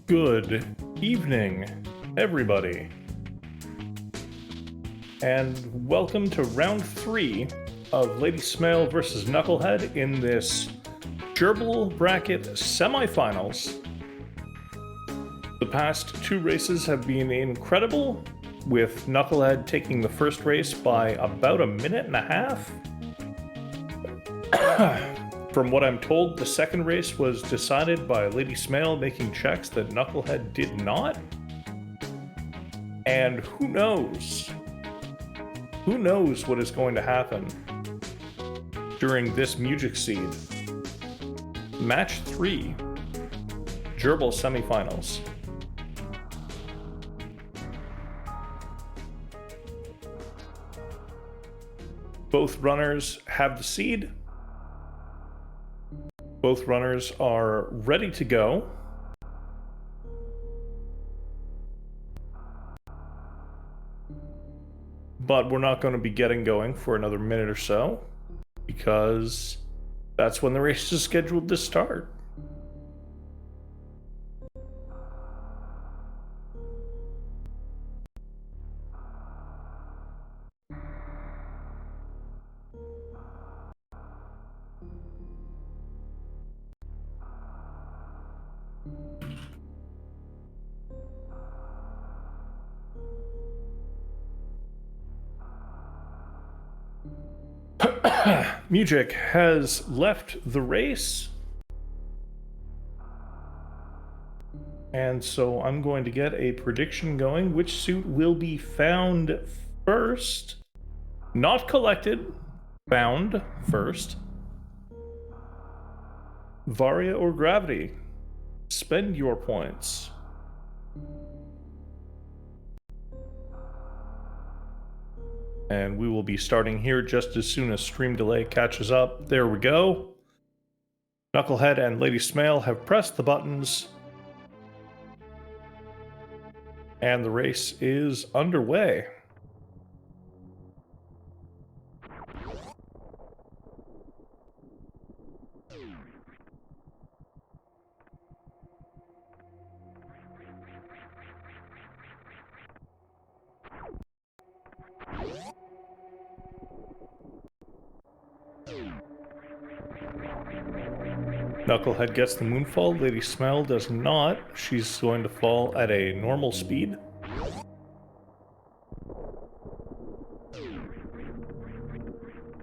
Good evening, everybody, and welcome to round 3 of Lady Smale versus Nukelhed in this Gerbil Bracket semifinals. The past 2 races have been incredible, with Nukelhed taking the first race by about a minute and a half. From what I'm told, the second race was decided by Lady Smale making checks that Nukelhed did not. And who knows? Who knows what is going to happen during this music seed? Match 3, Gerbil semifinals. Both runners have the seed. Both runners are ready to go. But we're not going to be getting going for another minute or so, because that's when the race is scheduled to start. Music has left the race, and so I'm going to get a prediction going. Which suit will be found first? Not collected, found first. Varia or Gravity? Spend your points. And we will be starting here just as soon as stream delay catches up. There we go. Nukelhed and Lady Smale have pressed the buttons, and the race is underway. Nukelhed gets the moonfall. Lady Smale does not. She's going to fall at a normal speed.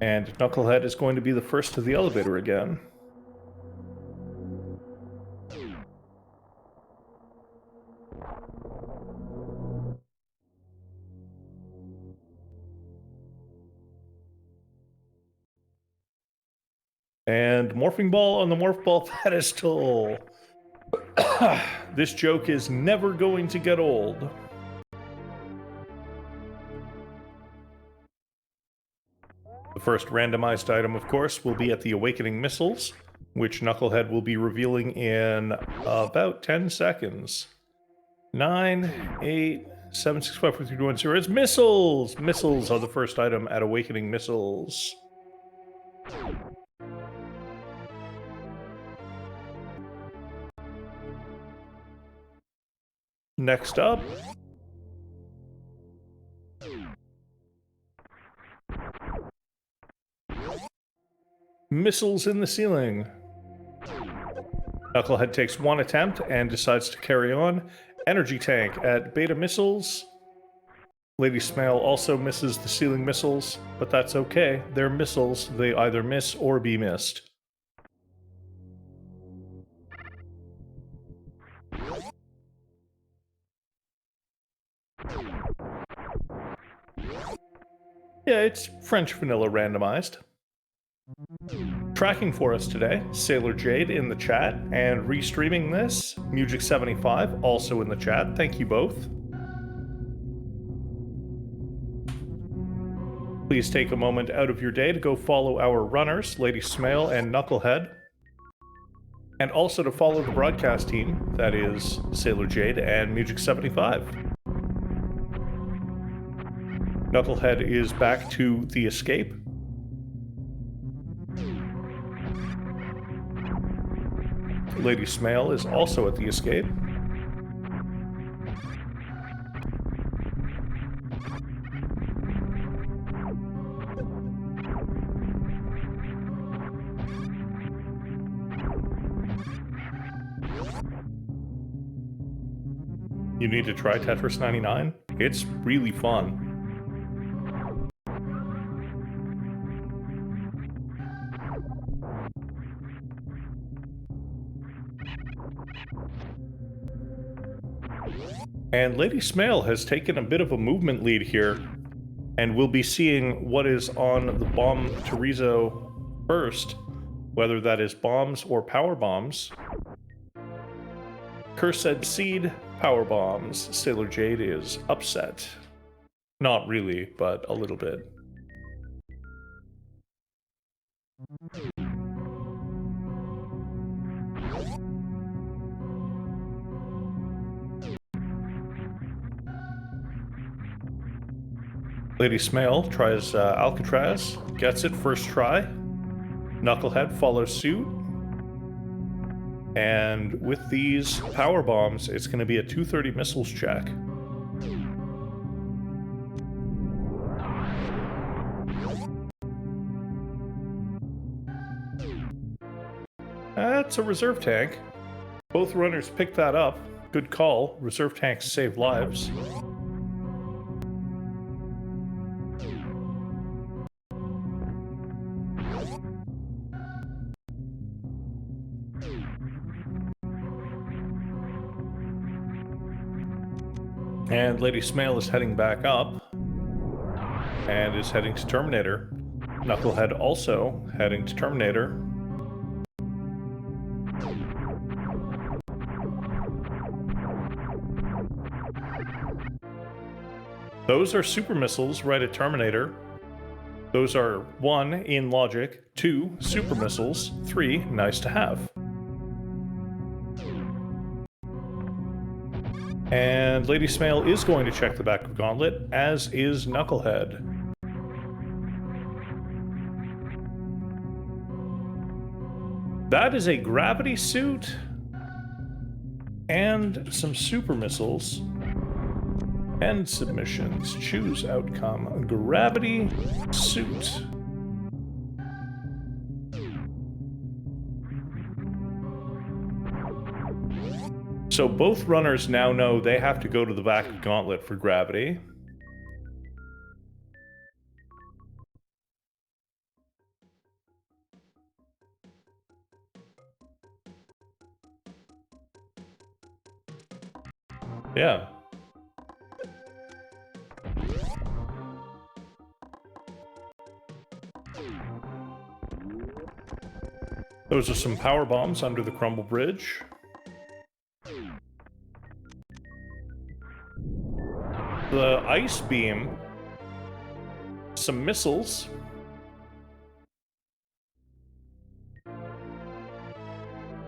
And Nukelhed is going to be the first to the elevator again. And Morphing Ball on the Morph Ball pedestal. This joke is never going to get old. The first randomized item, of course, will be at the Awakening Missiles, which Nukelhed will be revealing in about 10 seconds. 9, 8, 7, 6, 5, 4, 3, 2, 1, 0. It's missiles! Missiles are the first item at Awakening Missiles. Next up, missiles in the ceiling. Nukelhed takes one attempt and decides to carry on. Energy tank at beta missiles. Lady Smale also misses the ceiling missiles, but that's okay. They're missiles. They either miss or be missed. Yeah, it's French vanilla randomized. Tracking for us today, Sailor Jade in the chat, and restreaming this, Music75 also in the chat. Thank you both. Please take a moment out of your day to go follow our runners, Lady Smale and Nukelhed, and also to follow the broadcast team, that is Sailor Jade and Music75. Nukelhed is back to the escape. Lady Smale is also at the escape. You need to try Tetris 99. It's really fun. And Lady Smale has taken a bit of a movement lead here, and we'll be seeing what is on the bomb Terizo first, whether that is bombs or power bombs. Cursed Seed, power bombs. Sailor Jade is upset. Not really, but a little bit. Lady Smale tries Alcatraz, gets it first try. Nukelhed follows suit. And with these power bombs, it's going to be a 230 missiles check. That's a reserve tank. Both runners picked that up. Good call. Reserve tanks save lives. And Lady Smale is heading back up and is heading to Terminator. Nukelhed also heading to Terminator. Those are super missiles right at Terminator. Those are 1, in logic, 2, super missiles, 3, nice to have. And Lady Smale is going to check the back of Gauntlet, as is Nukelhed. That is a gravity suit and some super missiles. End submissions. Choose outcome. Gravity suit. So both runners now know they have to go to the back of Gauntlet for gravity. Yeah. Those are some power bombs under the Crumble Bridge. The ice beam. Some missiles.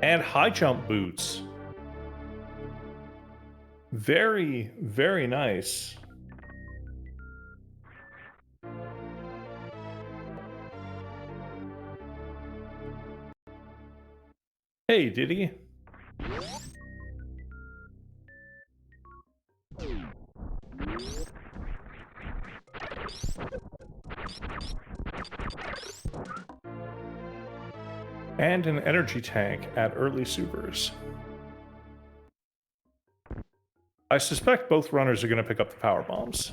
And high jump boots. Very, very nice. Hey, did he? And an energy tank at early supers. I suspect both runners are going to pick up the power bombs.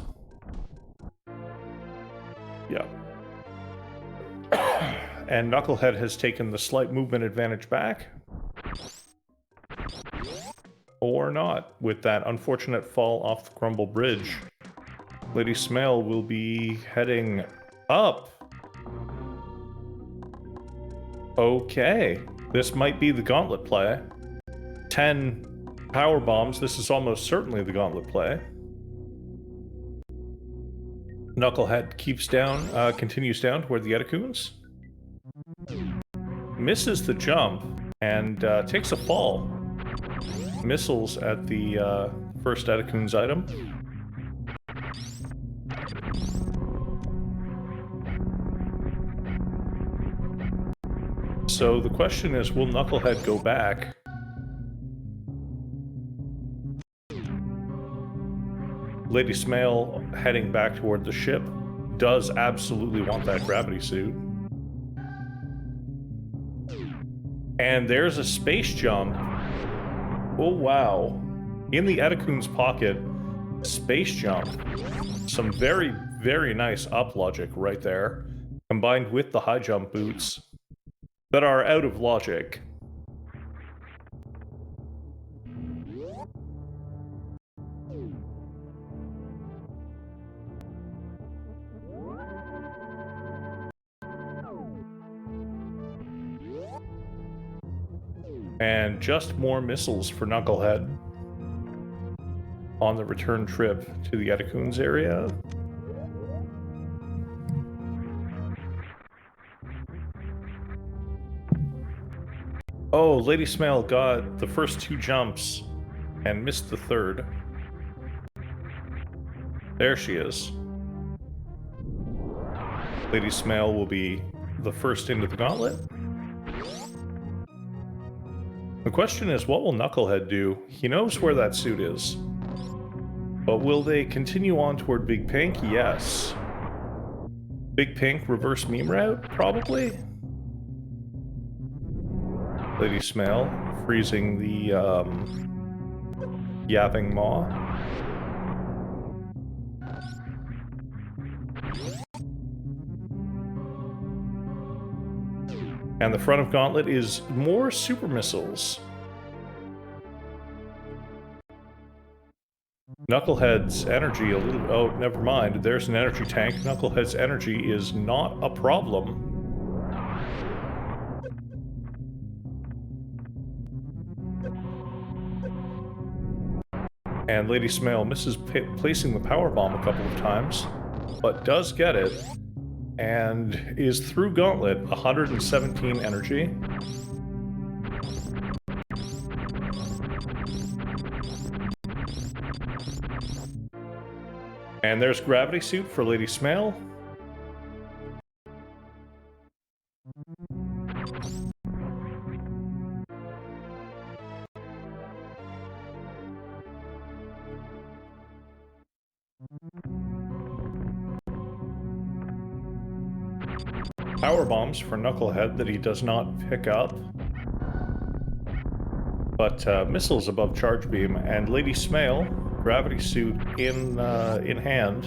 Yeah. And Nukelhed has taken the slight movement advantage back. Or not, with that unfortunate fall off the Crumble Bridge. Lady Smale will be heading up. Okay, this might be the Gauntlet play. 10 power bombs, this is almost certainly the Gauntlet play. Nukelhed keeps down, continues down toward the Etecoons. Misses the jump and takes a fall. Missiles at the first Etecoons item. So the question is, will Nukelhed go back? Lady Smale, heading back toward the ship, does absolutely want that gravity suit. And there's a space jump. Oh, wow. In the Etecoon's pocket, space jump. Some very, very nice up logic right there, combined with the high jump boots that are out of logic. And just more missiles for Nukelhed on the return trip to the Etecoon's area. Oh, Lady Smale got the first 2 jumps and missed the third. There she is. Lady Smale will be the first into the gauntlet. The question is, what will Nukelhed do? He knows where that suit is. But will they continue on toward Big Pink? Yes. Big Pink reverse meme route? Probably. Lady Smale freezing the yapping maw. And the front of Gauntlet is more super missiles. Knucklehead's energy a little... Oh, never mind. There's an energy tank. Knucklehead's energy is not a problem. And Lady Smale misses placing the power bomb a couple of times, but does get it, and is through Gauntlet, 117 energy. And there's Gravity Suit for Lady Smale. Power bombs for Knucklehead that he does not pick up. But missiles above charge beam, and Lady Smale, Gravity Suit in hand,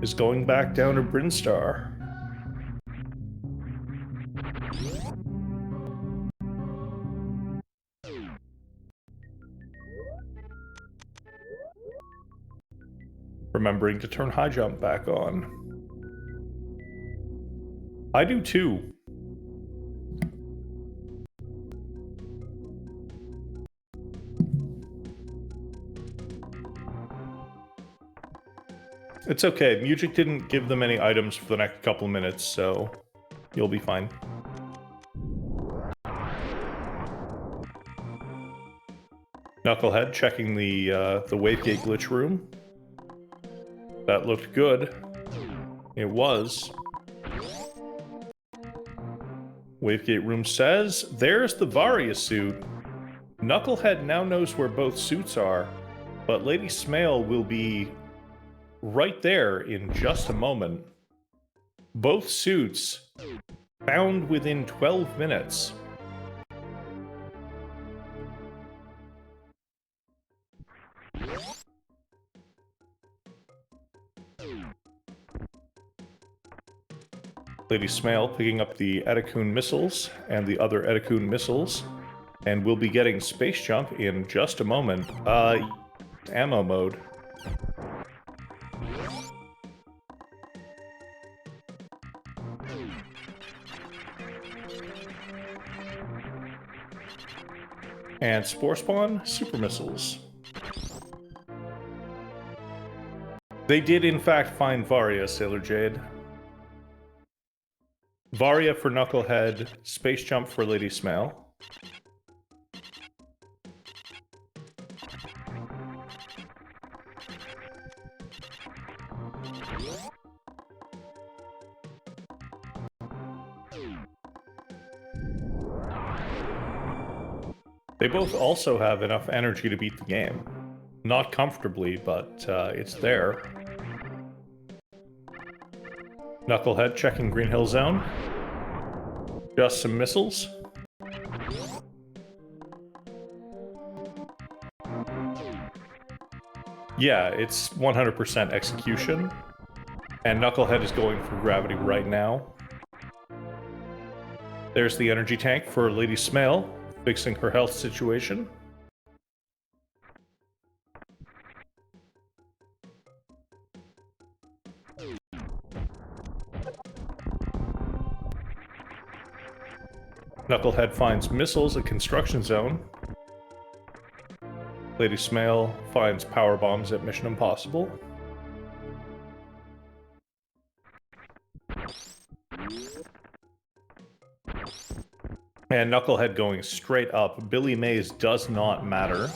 is going back down to Brinstar. Remembering to turn high jump back on. I do too. It's okay, Music didn't give them any items for the next couple of minutes, so you'll be fine. Knucklehead checking the Wavegate glitch room. That looked good. It was. Wavegate room says, there's the Varia suit. Knucklehead now knows where both suits are, but Lady Smale will be right there in just a moment. Both suits found within 12 minutes. Lady Smale picking up the Etecoon missiles and the other Etecoon missiles, and we'll be getting Space Jump in just a moment. Ammo mode. And Spore Spawn, Super Missiles. They did in fact find Varia, Sailor Jade. Varia for Knucklehead, Space Jump for Lady Smale. They both also have enough energy to beat the game. Not comfortably, but it's there. Knucklehead checking Green Hill Zone. Just some missiles. Yeah, it's 100% execution. And Knucklehead is going for gravity right now. There's the energy tank for Lady Smale, fixing her health situation. Knucklehead finds missiles at construction zone. Lady Smale finds power bombs at Mission Impossible. And Knucklehead going straight up. Billy Mays does not matter.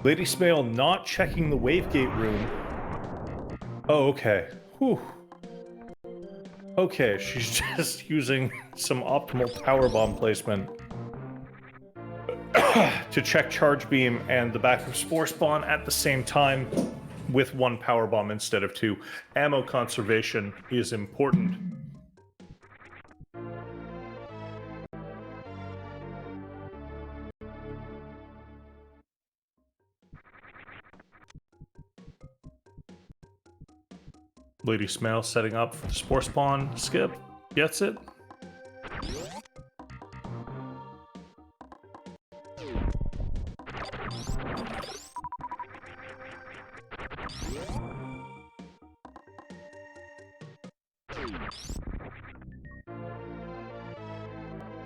Lady Smale not checking the Wavegate room. Oh, okay. Whew. Okay, she's just using some optimal powerbomb placement to check Charge Beam and the back of Spore Spawn at the same time with one powerbomb instead of two. Ammo conservation is important. Lady Smale setting up for the Spore Spawn. Skip. Gets it.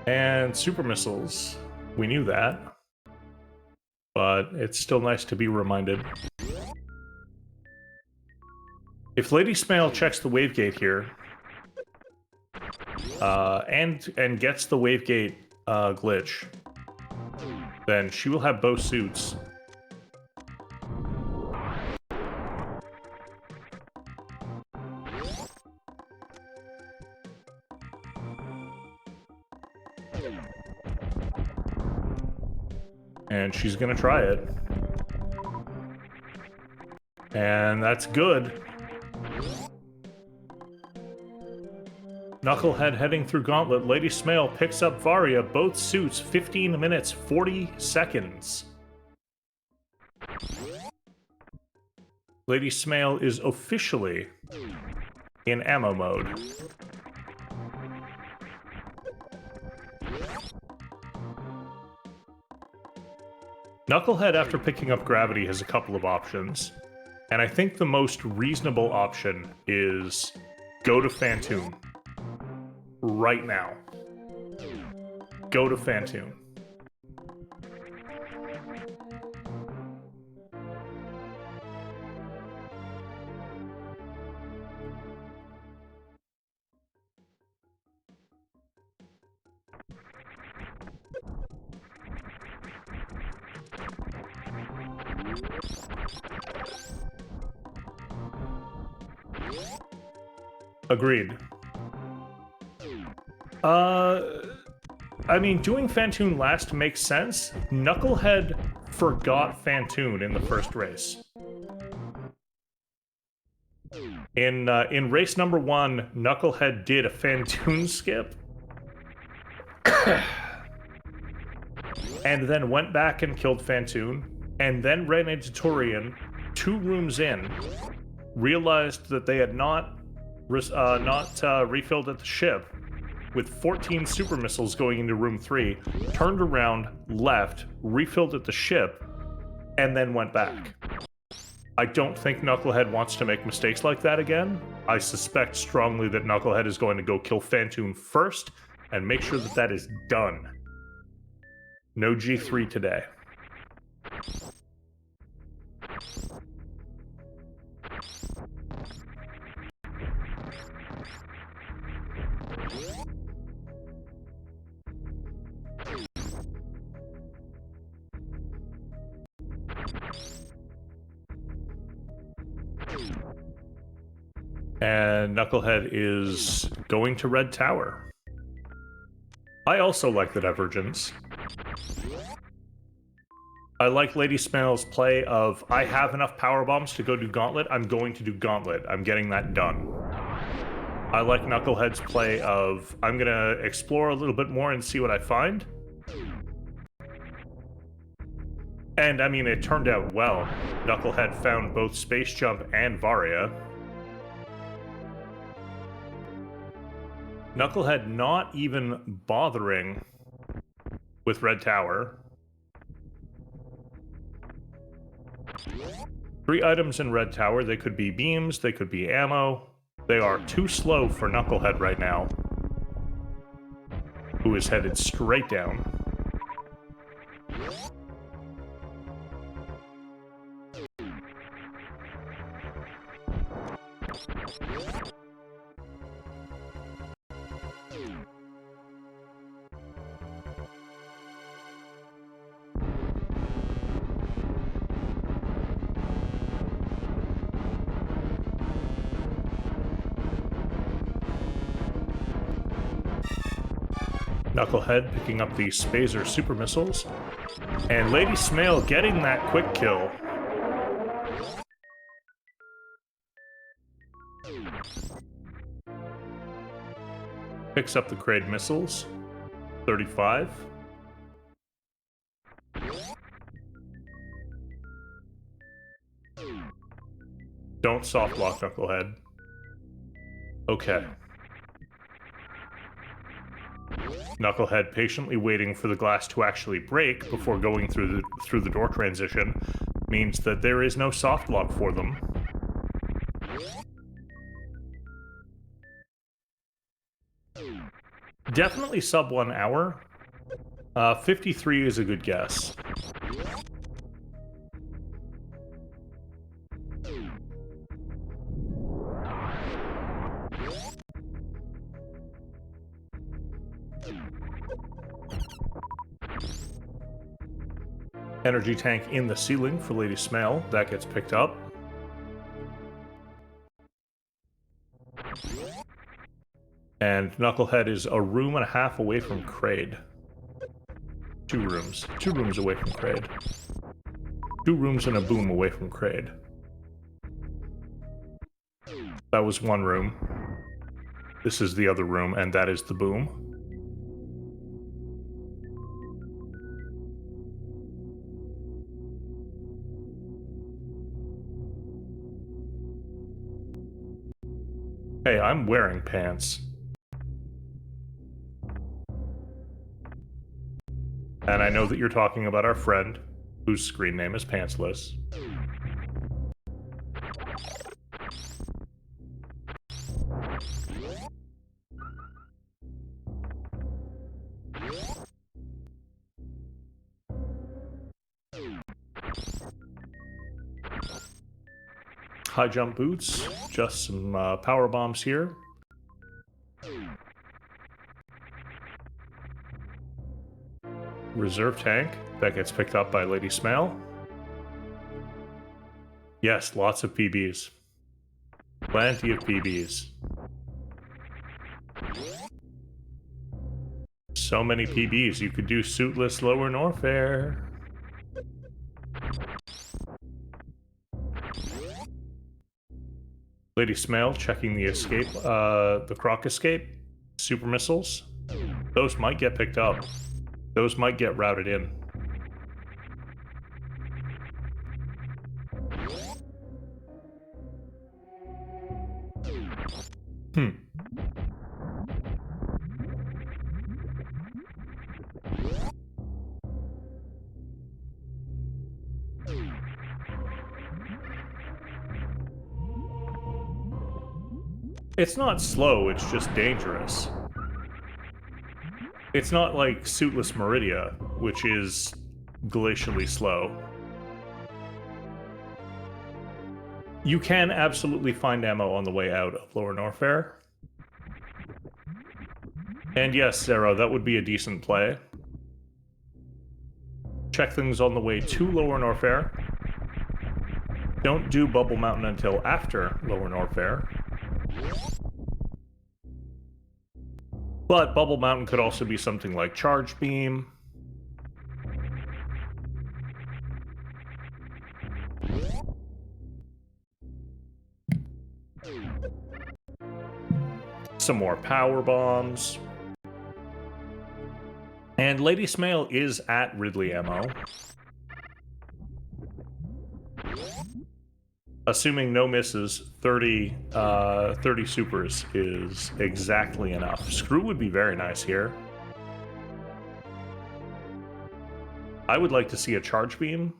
And super missiles. We knew that. But it's still nice to be reminded. If Lady Smale checks the Wavegate here, and gets the Wavegate glitch, then she will have both suits. And she's gonna try it. And that's good. Knucklehead heading through Gauntlet. Lady Smale picks up Varia, both suits, 15 minutes, 40 seconds. Lady Smale is officially in ammo mode. Knucklehead, after picking up Gravity, has a couple of options. And I think the most reasonable option is go to Phantoon. Right now. Go to Phantoon. Agreed. I mean, doing Phantoon last makes sense. Knucklehead forgot Phantoon in the first race. In race number 1, Knucklehead did a Phantoon skip. And then went back and killed Phantoon. And then ran into Turian 2 rooms in. Realized that they had not refilled at the ship. With 14 super missiles going into room 3, turned around, left, refilled at the ship, and then went back. I don't think Knucklehead wants to make mistakes like that again. I suspect strongly that Knucklehead is going to go kill Phantoon first, and make sure that that is done. No G3 today. And Knucklehead is going to Red Tower. I also like the Divergence. I like Lady Smale's play of, I have enough power bombs to go do Gauntlet, I'm going to do Gauntlet. I'm getting that done. I like Knucklehead's play of, I'm gonna explore a little bit more and see what I find. And, I mean, it turned out well. Knucklehead found both Space Jump and Varia. Knucklehead not even bothering with Red Tower. 3 items in Red Tower. They could be beams, they could be ammo. They are too slow for Knucklehead right now, who is headed straight down. Knucklehead picking up the Spazer super missiles, and Lady Smail getting that quick kill. Picks up the Kraid missiles, 35. Don't soft block Knucklehead. Okay. Knucklehead patiently waiting for the glass to actually break before going through the door transition means that there is no soft lock for them. Definitely sub 1 hour. 53 is a good guess. Energy tank in the ceiling for Lady Smail. That gets picked up. And Knucklehead is a room and a half away from Kraid. 2 rooms. 2 rooms away from Kraid. 2 rooms and a boom away from Kraid. That was 1 room. This is the other room, and that is the boom. Hey, I'm wearing pants. And I know that you're talking about our friend, whose screen name is Pantsless. High jump boots, just some power bombs here. Reserve tank, that gets picked up by Lady Smail. Yes, lots of PBs. Plenty of PBs. So many PBs, you could do suitless Lower Norfair. Lady Smail checking the escape, the Croc escape. Super missiles. Those might get picked up. Those might get routed in. It's not slow, it's just dangerous. It's not like Suitless Meridia, which is glacially slow. You can absolutely find ammo on the way out of Lower Norfair. And yes, Zero, that would be a decent play. Check things on the way to Lower Norfair. Don't do Bubble Mountain until after Lower Norfair. But Bubble Mountain could also be something like Charge Beam. Some more power bombs. And Lady Smail is at Ridley ammo. Assuming no misses, 30 supers is exactly enough. Screw would be very nice here. I would like to see a charge beam.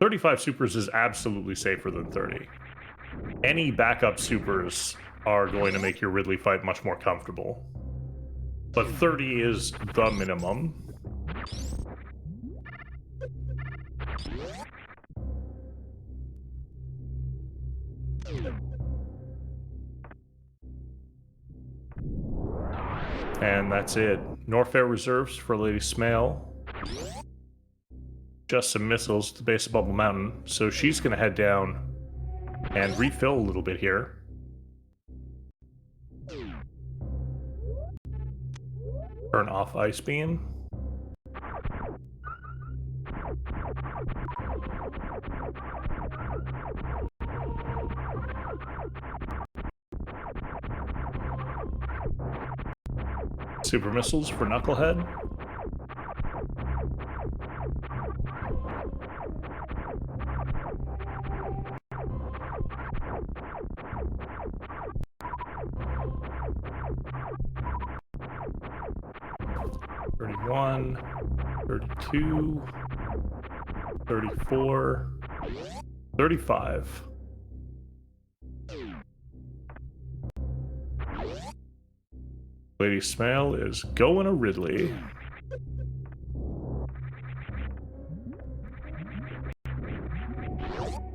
$35 supers is absolutely safer than 30. Any backup supers are going to make your Ridley fight much more comfortable. But 30 is the minimum. And that's it. Norfair reserves for Lady Smail. Just some missiles to the base of Bubble Mountain, so she's going to head down and refill a little bit here. Turn off Ice Beam. Super missiles for Nukelhed. $31, $32, $34, $35. Lady Smail is going to Ridley.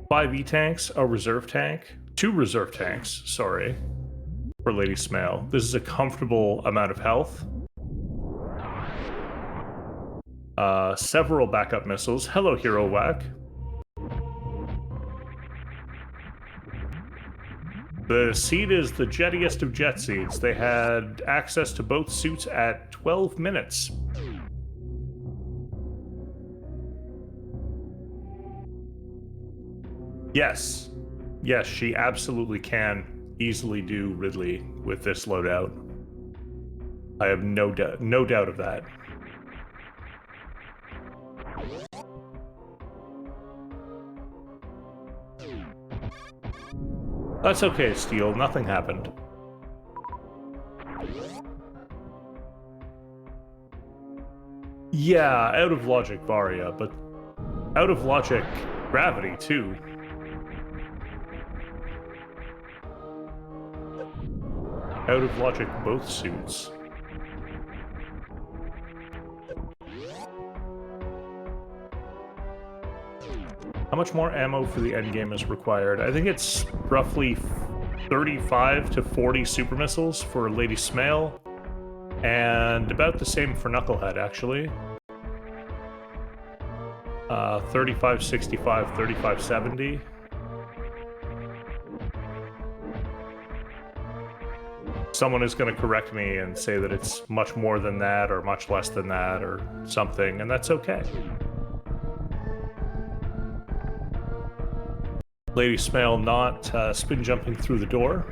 Five E-tanks, a reserve tank, 2 reserve tanks, sorry, for Lady Smail. This is a comfortable amount of health. Several backup missiles. Hello, Hero Whack. The seed is the jettiest of jet seeds. They had access to both suits at 12 minutes. Yes. Yes, she absolutely can easily do Ridley with this loadout. I have no doubt of that. That's okay, Steel. Nothing happened. Yeah, out of logic Varia, but out of logic Gravity, too. Out of logic both suits. How much more ammo for the endgame is required? I think it's roughly 35 to 40 super missiles for Lady Smail, and about the same for Nukelhed, actually. 35, 65, 35, 70. Someone is going to correct me and say that it's much more than that, or much less than that, or something, and that's okay. Lady Smail not spin jumping through the door,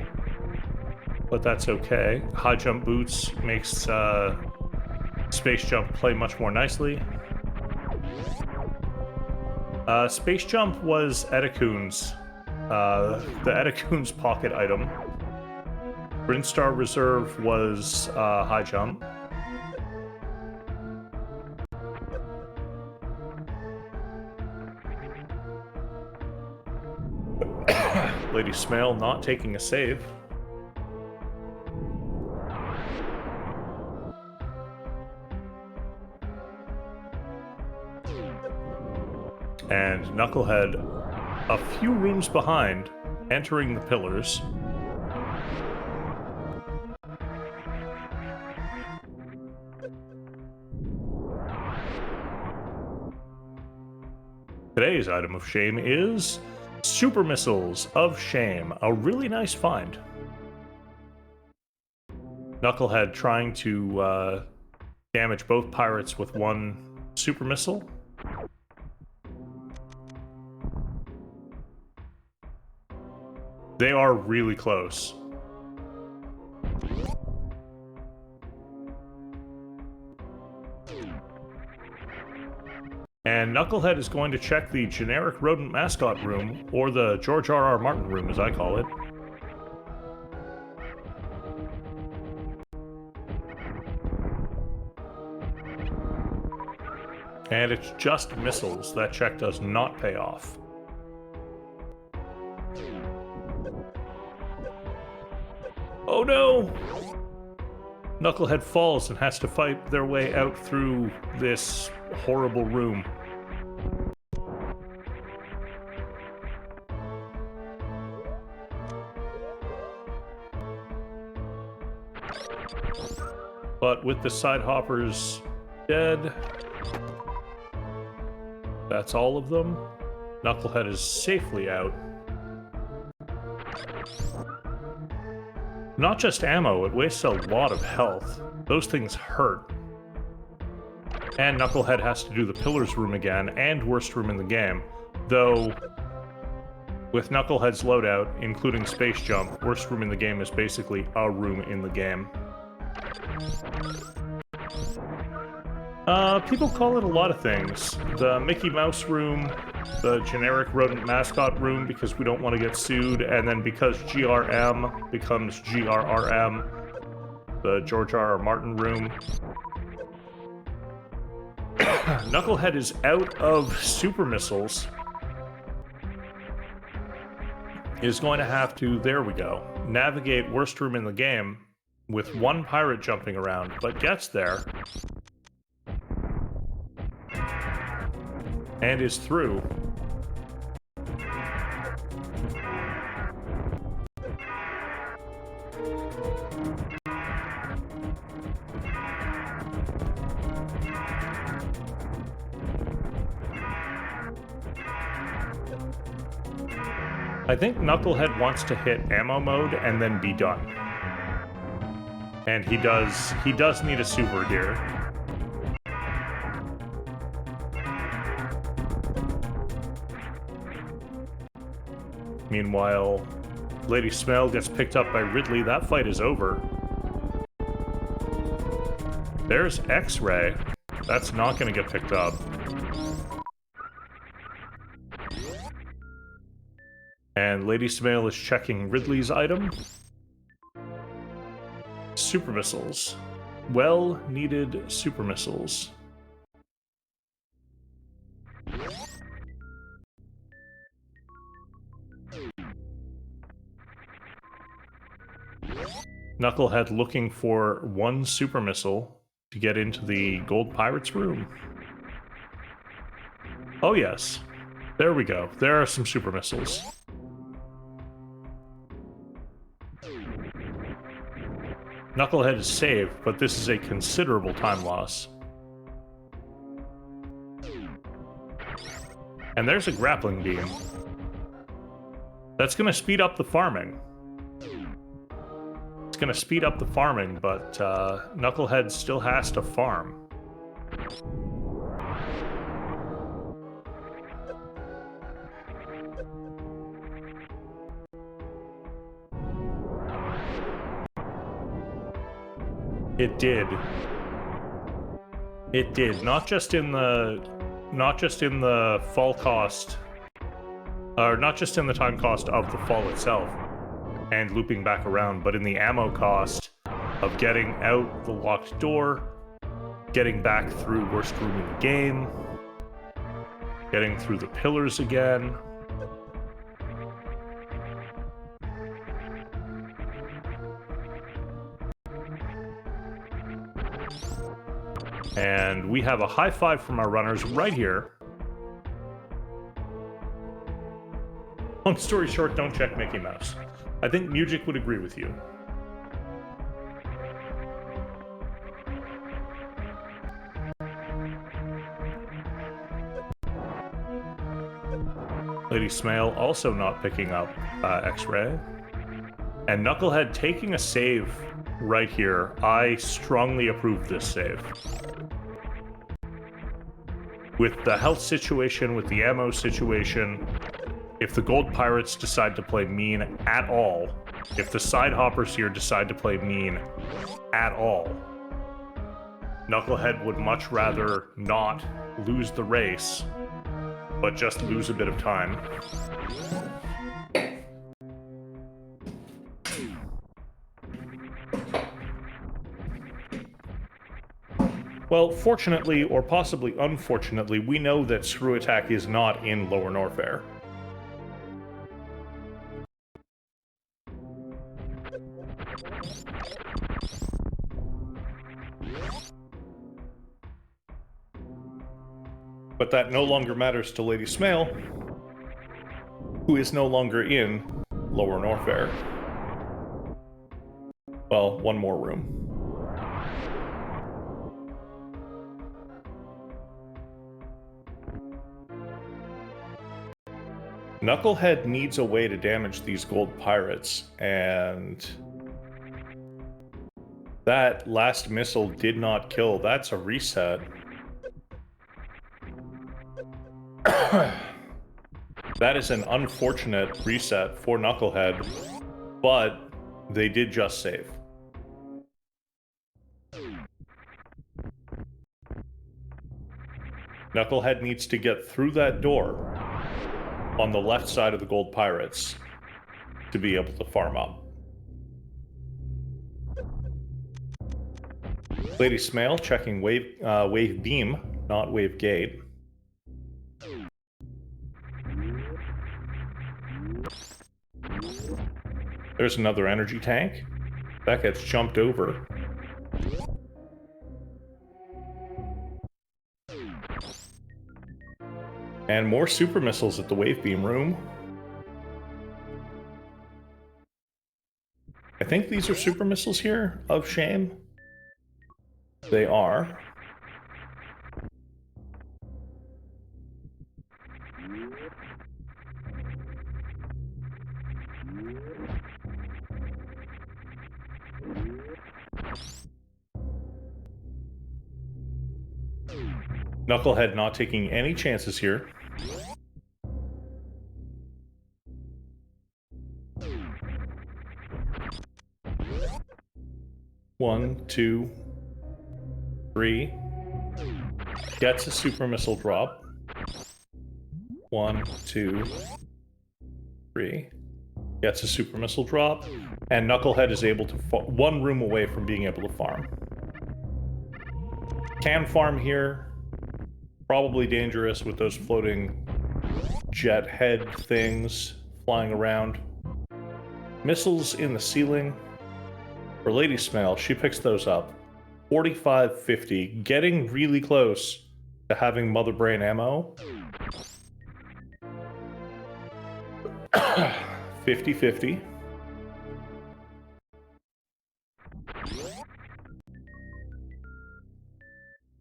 but that's okay. High jump boots makes space jump play much more nicely. Space jump was Edakun's, the Edakun's pocket item. Brinstar Reserve was high jump. Lady Smail not taking a save. And Nukelhed a few rooms behind, entering the pillars. Today's item of shame is Super Missiles of Shame, a really nice find. Nukelhed trying to damage both pirates with one super missile. They are really close. And Knucklehead is going to check the generic rodent mascot room, or the George R.R. Martin room, as I call it. And it's just missiles. That check does not pay off. Oh no! Knucklehead falls and has to fight their way out through this horrible room. But with the side hoppers dead, that's all of them. Knucklehead is safely out. Not just ammo, it wastes a lot of health. Those things hurt. And Knucklehead has to do the Pillars room again, and worst room in the game. Though, with Knucklehead's loadout, including Space Jump, worst room in the game is basically a room in the game. People call it a lot of things. The Mickey Mouse room, the generic rodent mascot room because we don't want to get sued, and then because GRM becomes GRRM, the George R.R. Martin room. Knucklehead is out of super missiles. Is going to have to, there we go, navigate worst room in the game with one pirate jumping around, but gets there. And is through. I think Knucklehead wants to hit ammo mode and then be done. And he does need a super here. Meanwhile, Lady Smell gets picked up by Ridley. That fight is over. There's X-Ray. That's not going to get picked up. And Lady Smell is checking Ridley's item. Super missiles. Well-needed super missiles. Knucklehead looking for one super missile to get into the Gold Pirates room. Oh yes, there we go. There are some super missiles. Knucklehead is saved, but this is a considerable time loss. And there's a grappling beam. That's going to speed up the farming. It's going to speed up the farming, but Knucklehead still has to farm. It did. It did. Not just in the fall cost, or not just in the time cost of the fall itself and looping back around, but in the ammo cost of getting out the locked door, getting back through worst room in the game, getting through the pillars again. And we have a high five from our runners right here. Long story short, don't check Mickey Mouse. I think Music would agree with you. Lady Smale also not picking up X-Ray. And Knucklehead taking a save right here. I strongly approve this save. With the health situation, with the ammo situation, If the Gold Pirates decide to play mean at all, if the side hoppers here decide to play mean at all, Nukelhed would much rather not lose the race, but just lose a bit of time. Well, fortunately, or possibly unfortunately, we know that Screw Attack is not in Lower Norfair. But that no longer matters to Lady Smail, who is no longer in Lower Norfair. Well, one more room. Nukelhed needs a way to damage these gold pirates, and that last missile did not kill. That's a reset. That is an unfortunate reset for Nukelhed, but they did just save. Nukelhed needs to get through that door on the left side of the gold pirates to be able to farm up. Lady Smail checking wave beam, not wave gate. There's another energy tank. That gets jumped over. And more super missiles at the wave beam room. I think these are super missiles here of shame. They are. Nukelhed not taking any chances here. One, two, three. Gets a super missile drop. One, two, three. Gets a super missile drop. And Nukelhed is able to one room away from being able to farm. Can farm here. Probably dangerous with those floating jet head things flying around. Missiles in the ceiling. For Lady Smail, she picks those up. 45-50, getting really close to having Mother Brain ammo. 50-50.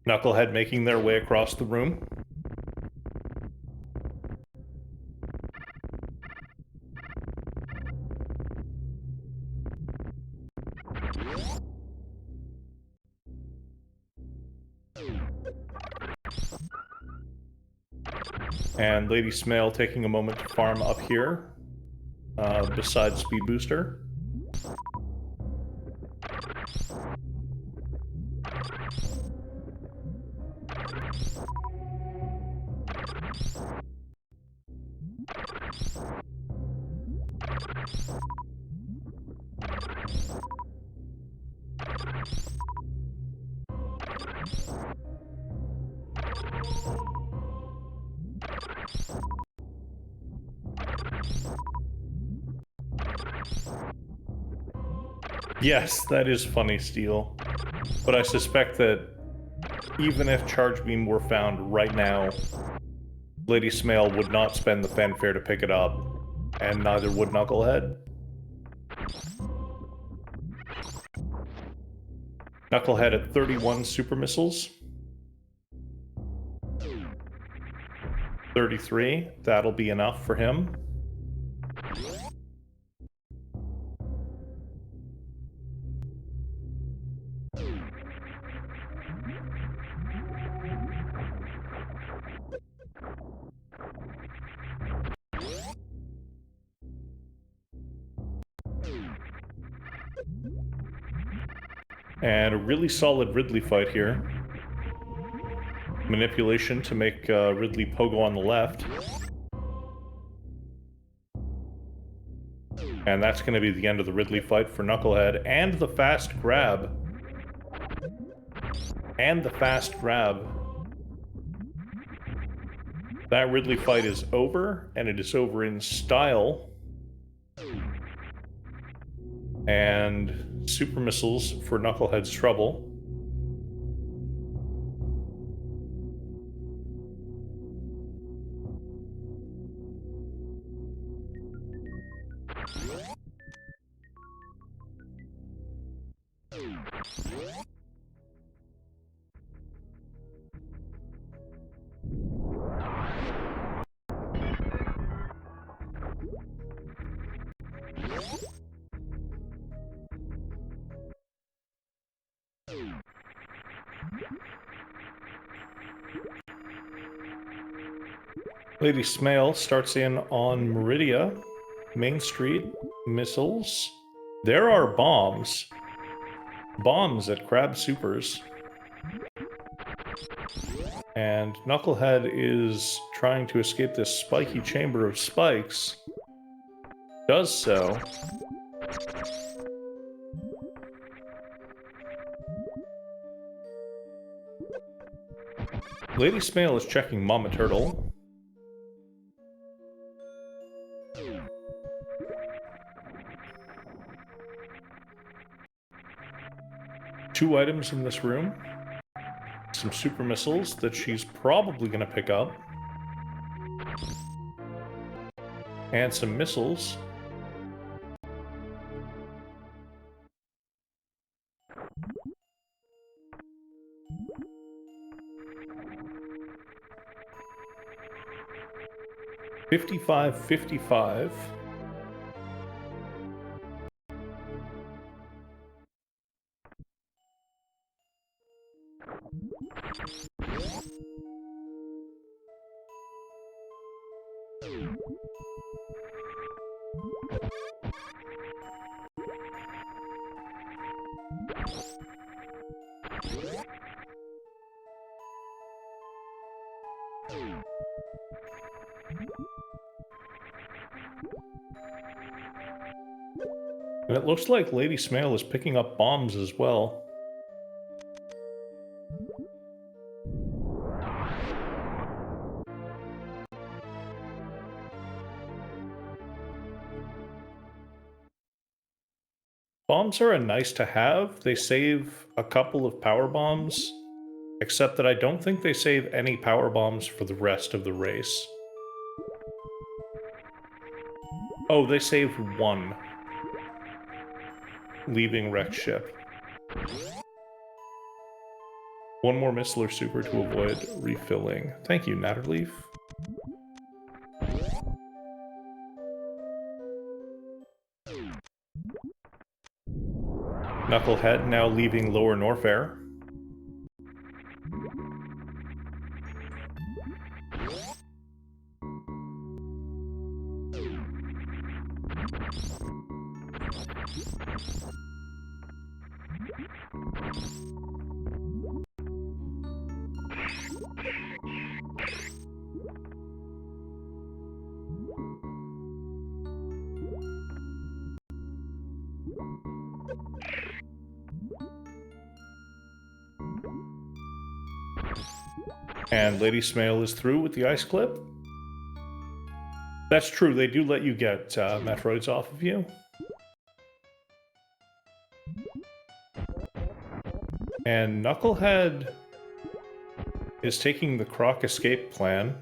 Nukelhed making their way across the room. And Lady Smail taking a moment to farm up here, beside Speed Booster. Yes, that is funny, Steel. But I suspect that even if Charge Beam were found right now, Lady Smail would not spend the fanfare to pick it up, and neither would Nukelhed. Nukelhed at 31 super missiles. 33, that'll be enough for him. And a really solid Ridley fight here. Manipulation to make Ridley pogo on the left. And that's going to be the end of the Ridley fight for Nukelhed. And the fast grab. And the fast grab. That Ridley fight is over, and it is over in style. And super missiles for Knucklehead's trouble. Lady Smale starts in on Meridia, Main Street, missiles. There are bombs. Bombs at Crab Supers. And Knucklehead is trying to escape this spiky chamber of spikes. Does so. Lady Smale is checking Mama Turtle. Two items in this room. Some super missiles that she's probably going to pick up. And some missiles. $55.55. And it looks like Lady Smale is picking up bombs as well. Bombs are a nice to have. They save a couple of power bombs, except that I don't think they save any power bombs for the rest of the race. Oh, they save one. Leaving wrecked ship. One more missile or super to avoid refilling. Thank you, Natterleaf. Knucklehead now leaving Lower Norfair. And Lady Smale is through with the ice clip. That's true, they do let you get Metroids off of you. And Knucklehead is taking the Croc escape plan.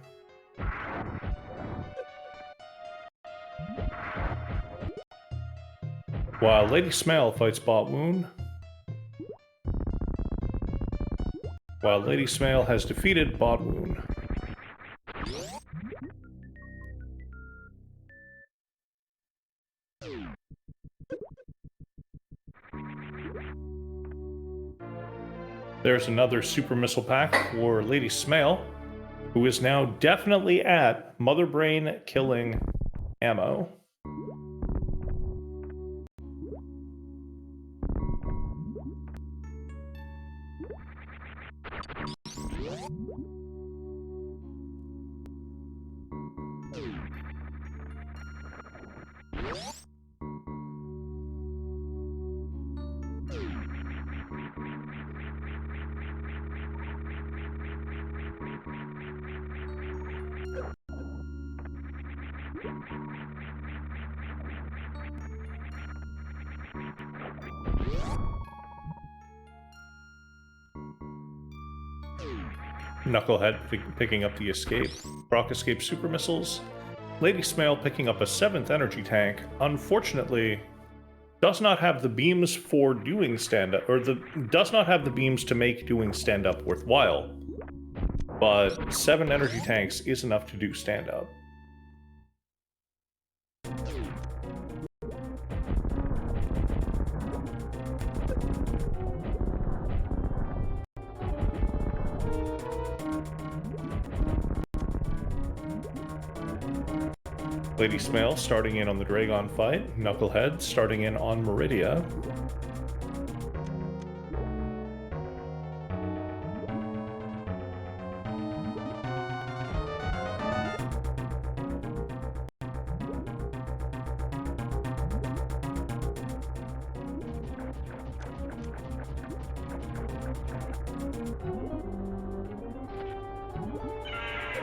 While Lady Smale fights Bot Wound. While Lady Smale has defeated Bot Wound. There's another super missile pack for Lady Smale, who is now definitely at Mother Brain killing ammo. Nukelhed picking up the escape. Brock escape super missiles. Lady Smail picking up a 7th energy tank. Unfortunately, does not have the beams for doing stand-up, or does not have the beams to make doing stand-up worthwhile. But 7 energy tanks is enough to do stand-up. Lady Smail starting in on the Dragon fight. Nukelhed starting in on Meridia.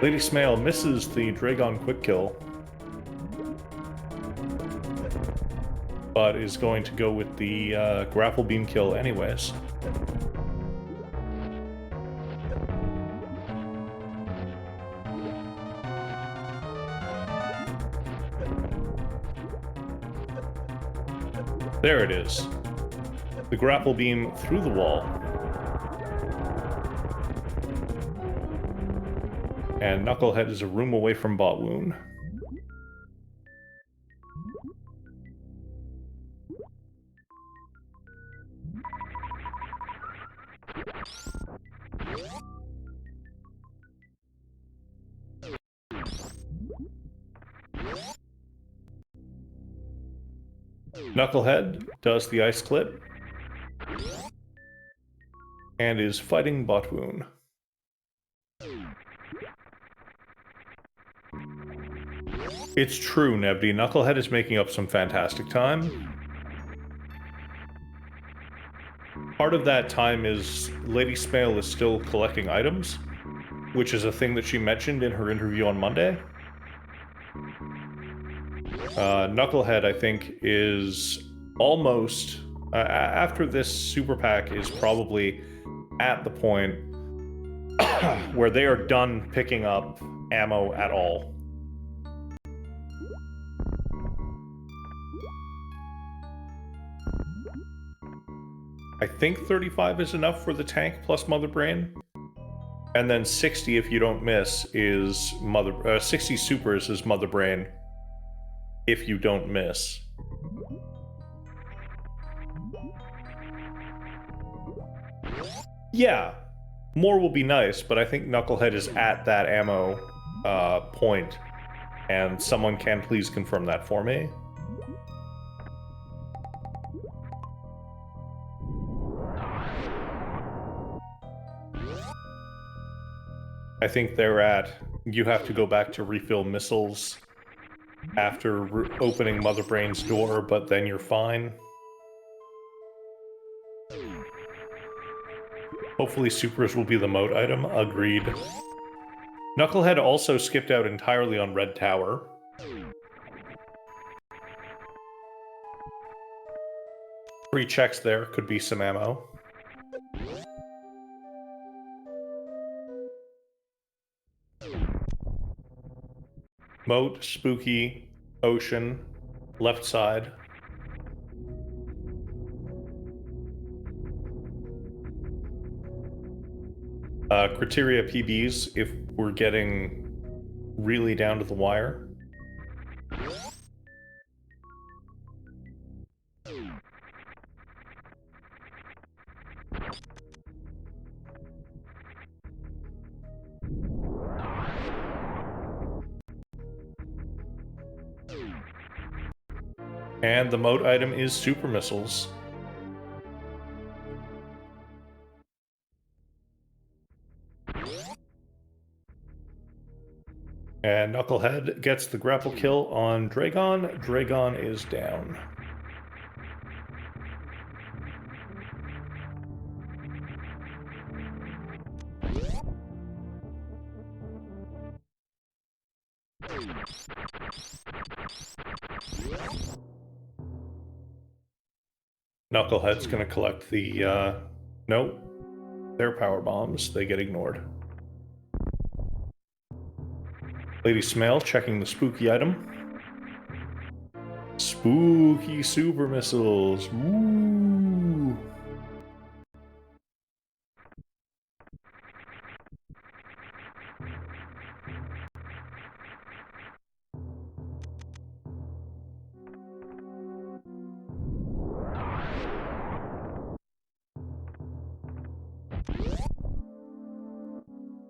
Lady Smail misses the Dragon quick kill, but is going to go with the grapple beam kill anyways. There it is. The grapple beam through the wall. And Nukelhed is a room away from bot wound. Nukelhed does the ice clip and is fighting bot wound. It's true, Nebdi. Nukelhed is making up some fantastic time. Part of that time is Lady Smail is still collecting items, which is a thing that she mentioned in her interview on Monday. Nukelhed, I think, is almost... after this super pack is probably at the point where they are done picking up ammo at all. I think 35 is enough for the tank plus Mother Brain. And then 60, if you don't miss, is 60 supers is Mother Brain if you don't miss. Yeah, more will be nice, but I think Nukelhed is at that ammo point, and someone can please confirm that for me. I think they're at, you have to go back to refill missiles after opening Mother Brain's door, but then you're fine. Hopefully supers will be the mode item. Agreed. Nukelhed also skipped out entirely on Red Tower. Three checks there, could be some ammo. Moat, Spooky, Ocean, left side. Criteria PBs if we're getting really down to the wire. And the mode item is super missiles. And Nukelhed gets the grapple kill on Dragon. Dragon is down. Knucklehead's gonna collect the, nope. Their power bombs, they get ignored. Lady Smale checking the spooky item. Spooky super missiles. Woo!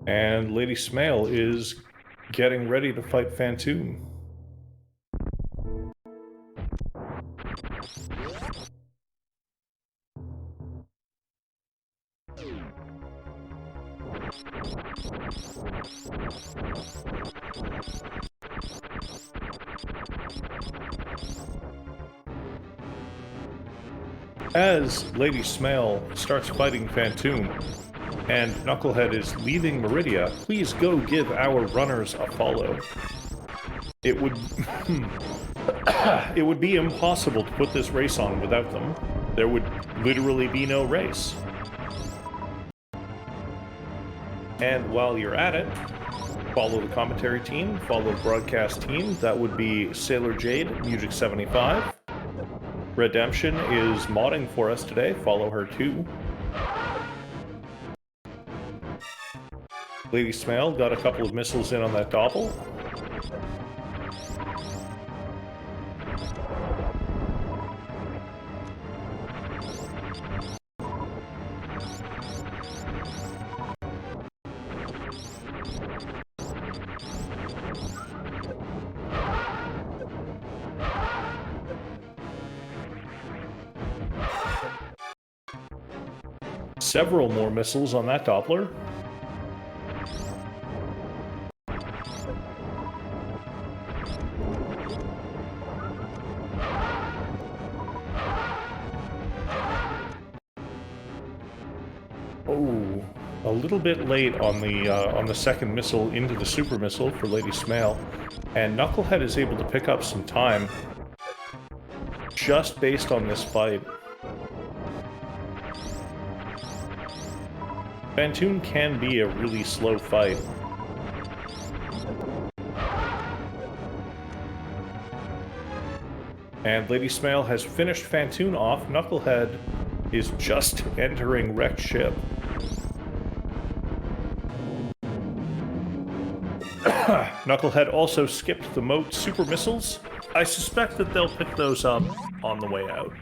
And Lady Smale is getting ready to fight Phantoon. As Lady Smale starts fighting Phantoon, and Knucklehead is leaving Meridia, please go give our runners a follow. It would... it would be impossible to put this race on without them. There would literally be no race. And while you're at it, follow the commentary team, follow the broadcast team. That would be Sailor Jade, Music 75. Redemption is modding for us today. Follow her too. Lady Smale got a couple of missiles in on that Doppel. Several more missiles on that Doppler. Oh, a little bit late on the second missile into the super missile for Lady Smale, and Knucklehead is able to pick up some time just based on this fight. Phantoon can be a really slow fight. And Lady Smale has finished Phantoon off. Knucklehead is just entering wrecked ship. Knucklehead also skipped the Moat super missiles. I suspect that they'll pick those up on the way out.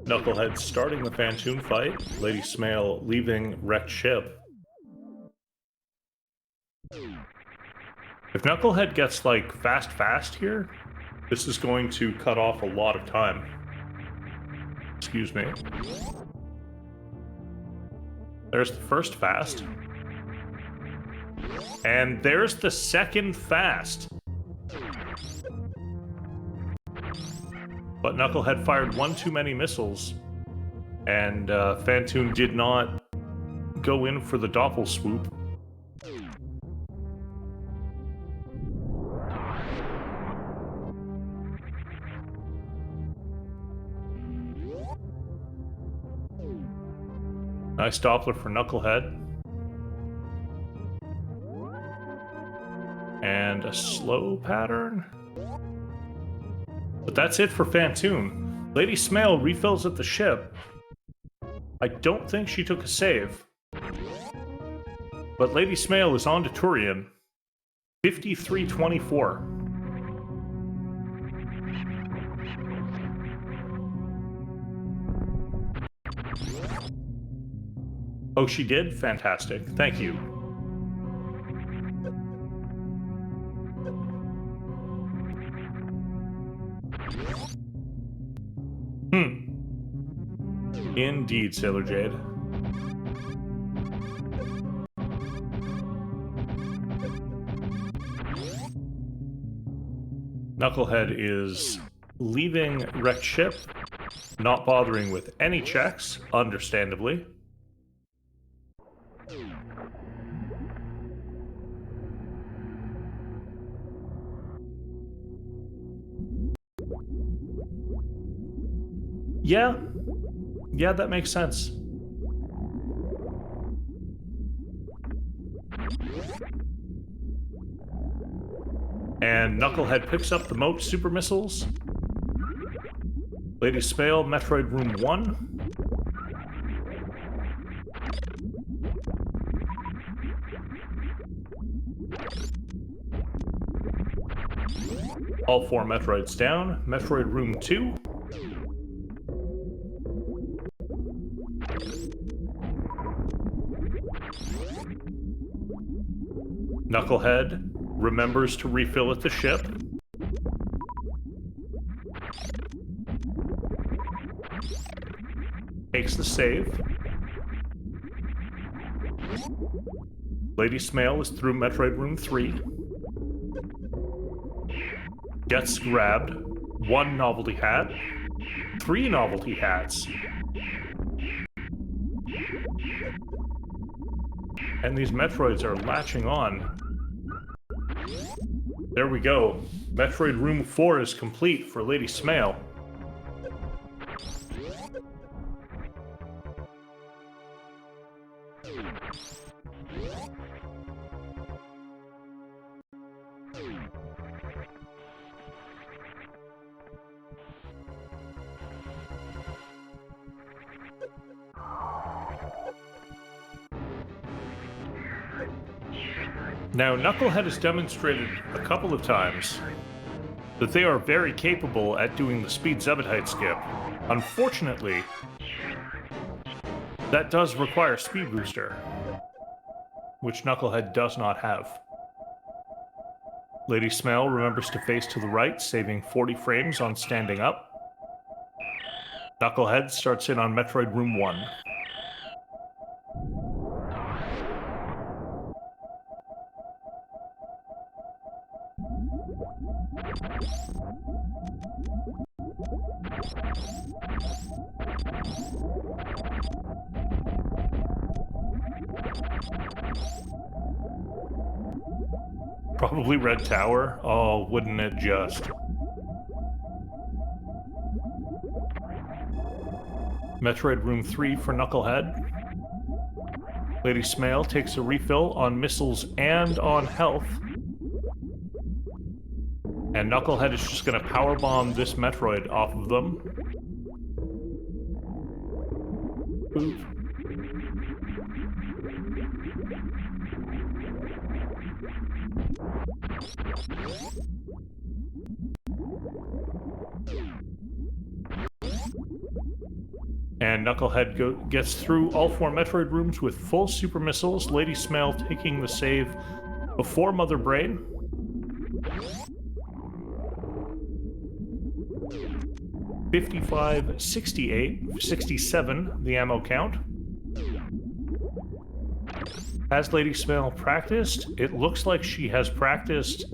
Knucklehead starting the Phantoon fight, Lady Smale leaving wrecked ship. If Knucklehead gets, like, fast here, this is going to cut off a lot of time. Excuse me. There's the first fast. And there's the second fast. But Knucklehead fired one too many missiles, and Phantoon did not go in for the Doppel swoop. Nice Doppler for Knucklehead. And a slow pattern. But that's it for Phantoon. Lady Smale refills at the ship. I don't think she took a save. But Lady Smale is on to Turian. 53-24. Oh, she did? Fantastic. Thank you. Indeed, Sailor Jade. Nukelhed is leaving wrecked ship, not bothering with any checks, understandably. Yeah, that makes sense. And Nukelhed picks up the Moat super missiles. Lady Smale, Metroid Room 1. All 4 Metroids down. Metroid Room 2. Nukelhed remembers to refill at the ship. Takes the save. Lady Smale is through Metroid Room 3. Gets grabbed. 1 novelty hat. 3 novelty hats. And these Metroids are latching on. There we go. Metroid Room 4 is complete for Lady Smale. Now, Nukelhed has demonstrated a couple of times that they are very capable at doing the speed Zebetite skip. Unfortunately, that does require speed booster, which Nukelhed does not have. Lady Smale remembers to face to the right, saving 40 frames on standing up. Nukelhed starts in on Metroid Room 1. Probably Red Tower. Oh, wouldn't it just? Metroid Room 3 for Nukelhed. Lady Smale takes a refill on missiles and on health. And Nukelhed is just going to powerbomb this Metroid off of them. Boop. And Nukelhed gets through all 4 Metroid rooms with full super missiles. Lady Smale taking the save before Mother Brain. $55, $68, $67, the ammo count. Has Lady Smale practiced? It looks like she has practiced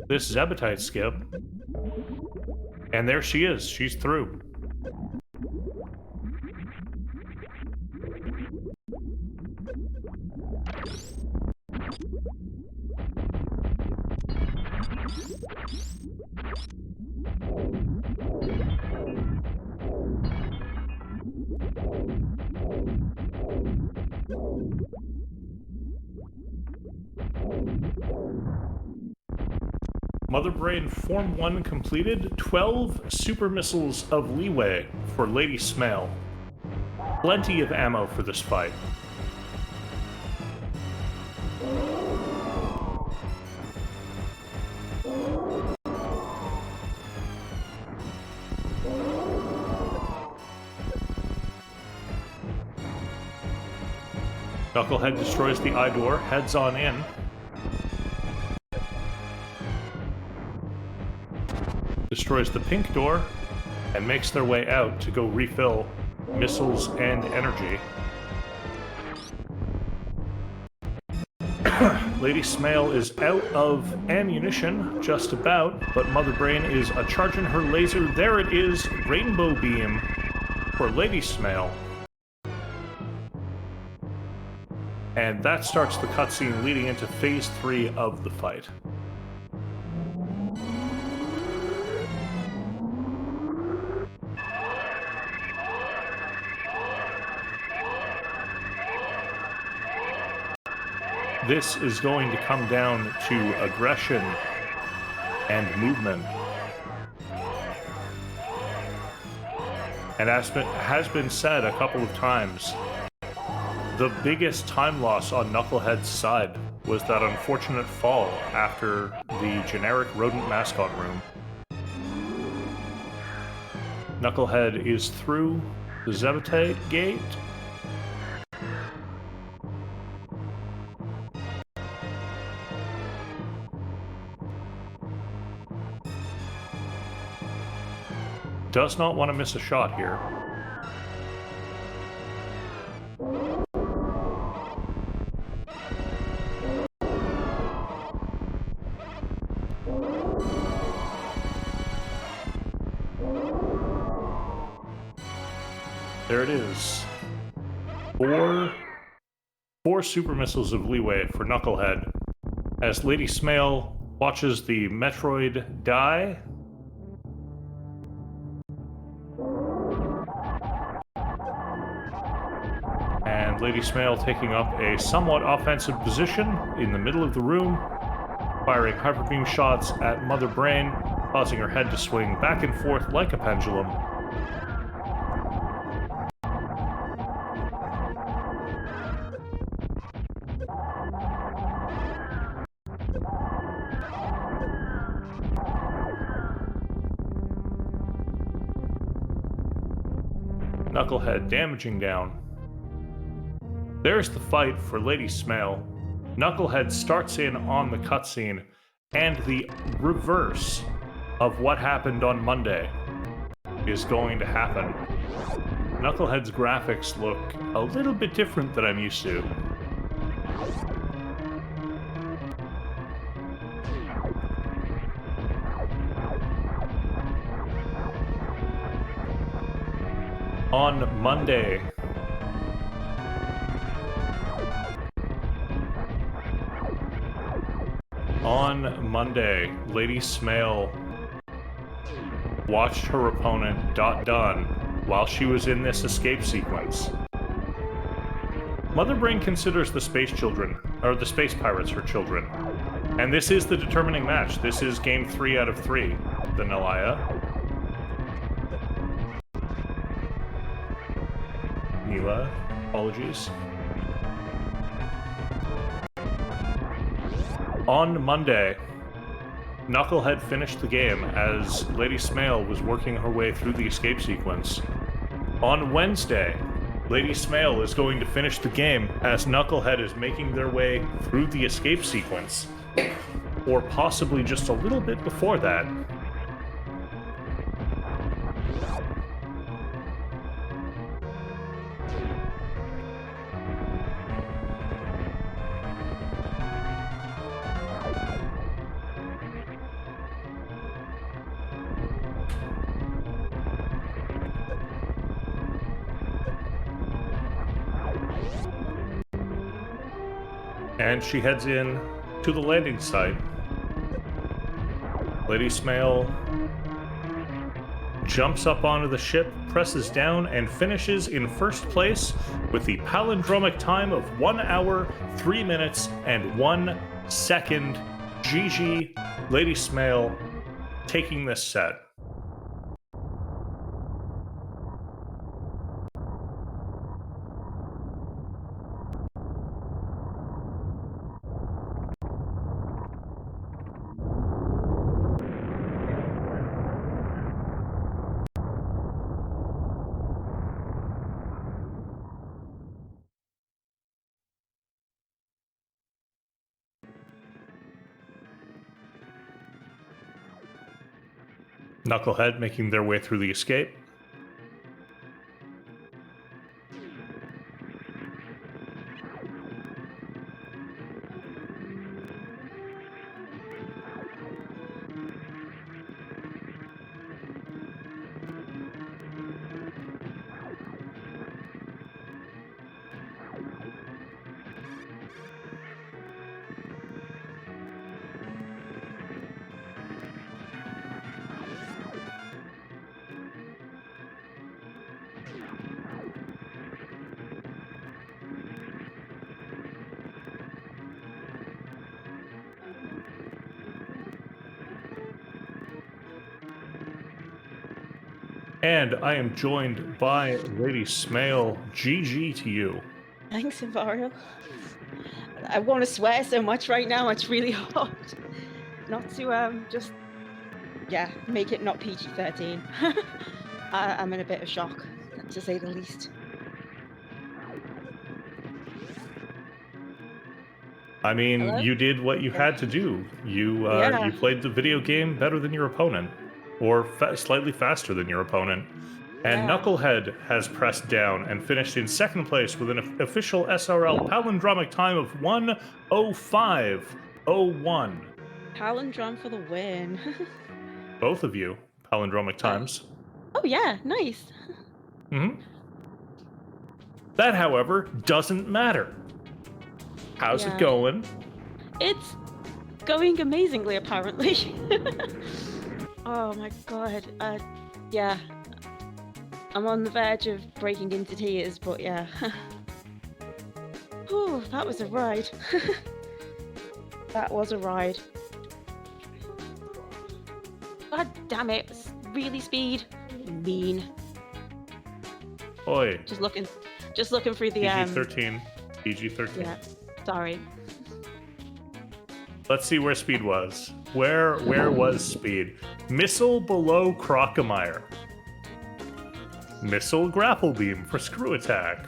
this Zebetite skip. And there she is. She's through. Mother Brain Form 1 completed. 12 super missiles of leeway for Lady Smale. Plenty of ammo for this fight. Knucklehead destroys the eye door, heads on in. Destroys the pink door, and makes their way out to go refill missiles and energy. Lady Smale is out of ammunition, just about, but Mother Brain is a-charging her laser. There it is, Rainbow Beam for Lady Smale. And that starts the cutscene leading into Phase 3 of the fight. This is going to come down to aggression and movement. And as has been said a couple of times, the biggest time loss on Knucklehead's side was that unfortunate fall after the generic rodent mascot room. Knucklehead is through the Zebete gate. Does not want to miss a shot here. There it is. Four super missiles of leeway for Knucklehead as Lady Smale watches the Metroid die. And Lady Smale taking up a somewhat offensive position in the middle of the room, firing hyper beam shots at Mother Brain, causing her head to swing back and forth like a pendulum. Knucklehead damaging down. There's the fight for Lady Smale. Knucklehead starts in on the cutscene, and the reverse of what happened on Monday is going to happen. Knucklehead's graphics look a little bit different than I'm used to. On Monday, Lady Smale watched her opponent done while she was in this escape sequence. Mother Brain considers the space children, or the space pirates, her children. And this is the determining match. This is game 3 out of 3, the Nilaya. Mila, apologies. On Monday, Knucklehead finished the game as Lady Smale was working her way through the escape sequence. On Wednesday, Lady Smale is going to finish the game as Knucklehead is making their way through the escape sequence. Or possibly just a little bit before that. And she heads in to the landing site. Lady Smale jumps up onto the ship, presses down, and finishes in first place with the palindromic time of 1 hour, 3 minutes, and 1 second. GG, Lady Smale taking this set. Knucklehead making their way through the escape. And I am joined by Lady Smale. GG to you. Thanks, Envario. I want to swear so much right now. It's really hard not to just make it not PG-13. I'm in a bit of shock, to say the least. I mean, Hello? you did what you had to do. You Yeah. you played the video game better than your opponent, or slightly faster than your opponent. And Yeah. Knucklehead has pressed down and finished in second place with an official SRL palindromic time of 1:05:01. Palindrome for the win. Both of you, palindromic times. Oh yeah, nice. That, however, doesn't matter. How's it going? It's going amazingly, apparently. Oh my god. Yeah. I'm on the verge of breaking into tears, but yeah. Whew, that was a ride. That was a ride. God damn it. Really speed. Mean. Oi. Just looking through the PG-13. PG-13. Yeah. Sorry. Let's see where speed was. Where was speed? Missile below Crocomire. Missile grapple beam for screw attack.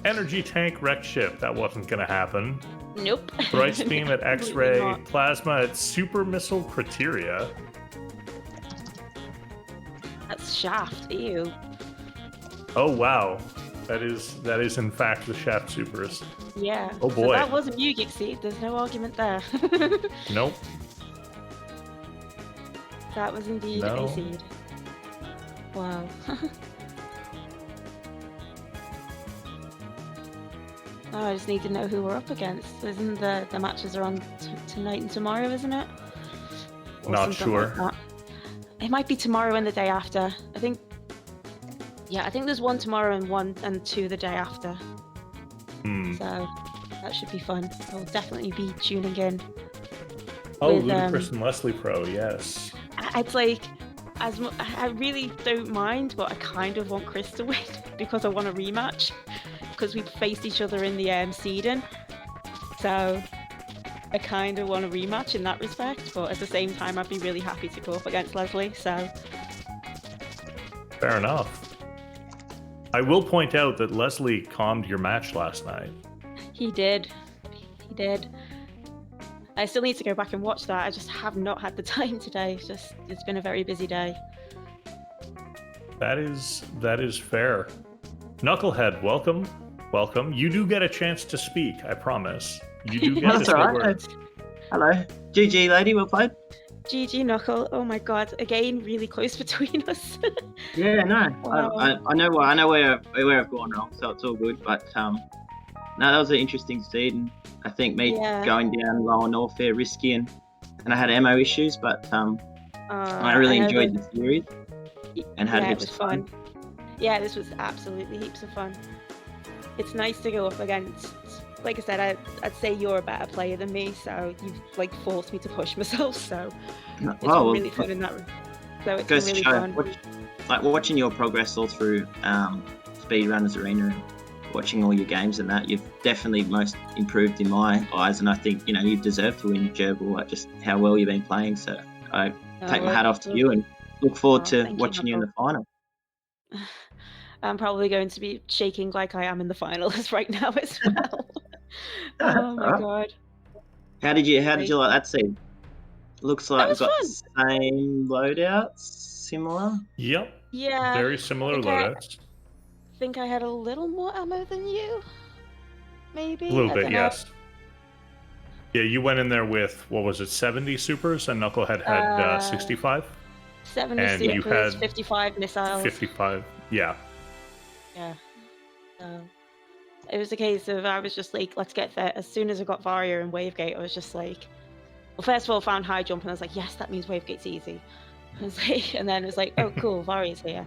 Energy tank wreck ship. That wasn't gonna happen. Nope. Thrice beam at X-ray. not. Plasma at super missile criteria. That's shaft. Ew. Oh wow. That is in fact the shaft supers. Yeah. Oh boy. So that was a Mugic seed. There's no argument there. Nope. That was indeed No. a seed. Wow. Oh, I just need to know who we're up against. Isn't the matches are on tonight and tomorrow, isn't it? Or Not something sure. like that. It might be tomorrow and the day after. I think there's one tomorrow and two the day after. So that should be fun. I'll definitely be tuning in. Oh, with, Ludicrous and Leslie Pro, yes. It's like, I really don't mind, but I kind of want Chris to win because I want a rematch. Because we faced each other in the seeding. So I kind of want a rematch in that respect, but at the same time, I'd be really happy to go up against Leslie, so. Fair enough. I will point out that Leslie calmed your match last night. He did. He did. I still need to go back and watch that. I just have not had the time today. It's been a very busy day. That is fair. Knucklehead, welcome. Welcome. You do get a chance to speak, I promise. You do get That's to say all right. words. Hello. GG, lady, well played. GG Knuckle. Oh my god. Again, really close between us. Yeah, no. Wow. I know where I've gone wrong, so it's all good. But no, that was an interesting seed, and I think me going down lower north there risky, and I had ammo issues, but I really enjoyed the series and had heaps of fun. Yeah, this was absolutely heaps of fun. It's nice to go up against, like I said, I'd say you're a better player than me, so you've like forced me to push myself, so it's been really fun in that room. So it's been really fun. Watching your progress all through Speedrunners Arena and watching all your games and that, you've definitely most improved in my eyes, and I think you deserve to win Gerbil, just how well you've been playing. So I take my hat off to you and look forward to watching you in the final. I'm probably going to be shaking like I am in the finals right now as well. Oh my god. How did you like that seed? Looks That like we've was got fun. the same loadouts, similar. Yep. Yeah. Very similar Okay. loadouts. Think I had a little more ammo than you. Maybe. A little I bit, don't know. yes. Yeah, you went in there with, what was it, 70 supers, and Knucklehead had 65? 70 And you supers, had 55 missiles. 55. Yeah. Yeah. So it was a case of I was just like, let's get there. As soon as I got Varia and Wavegate, I was just like, well, first of all, found high jump, and I was like, yes, that means Wavegate's easy. I was like, and then it was like, oh, cool, Varia's here.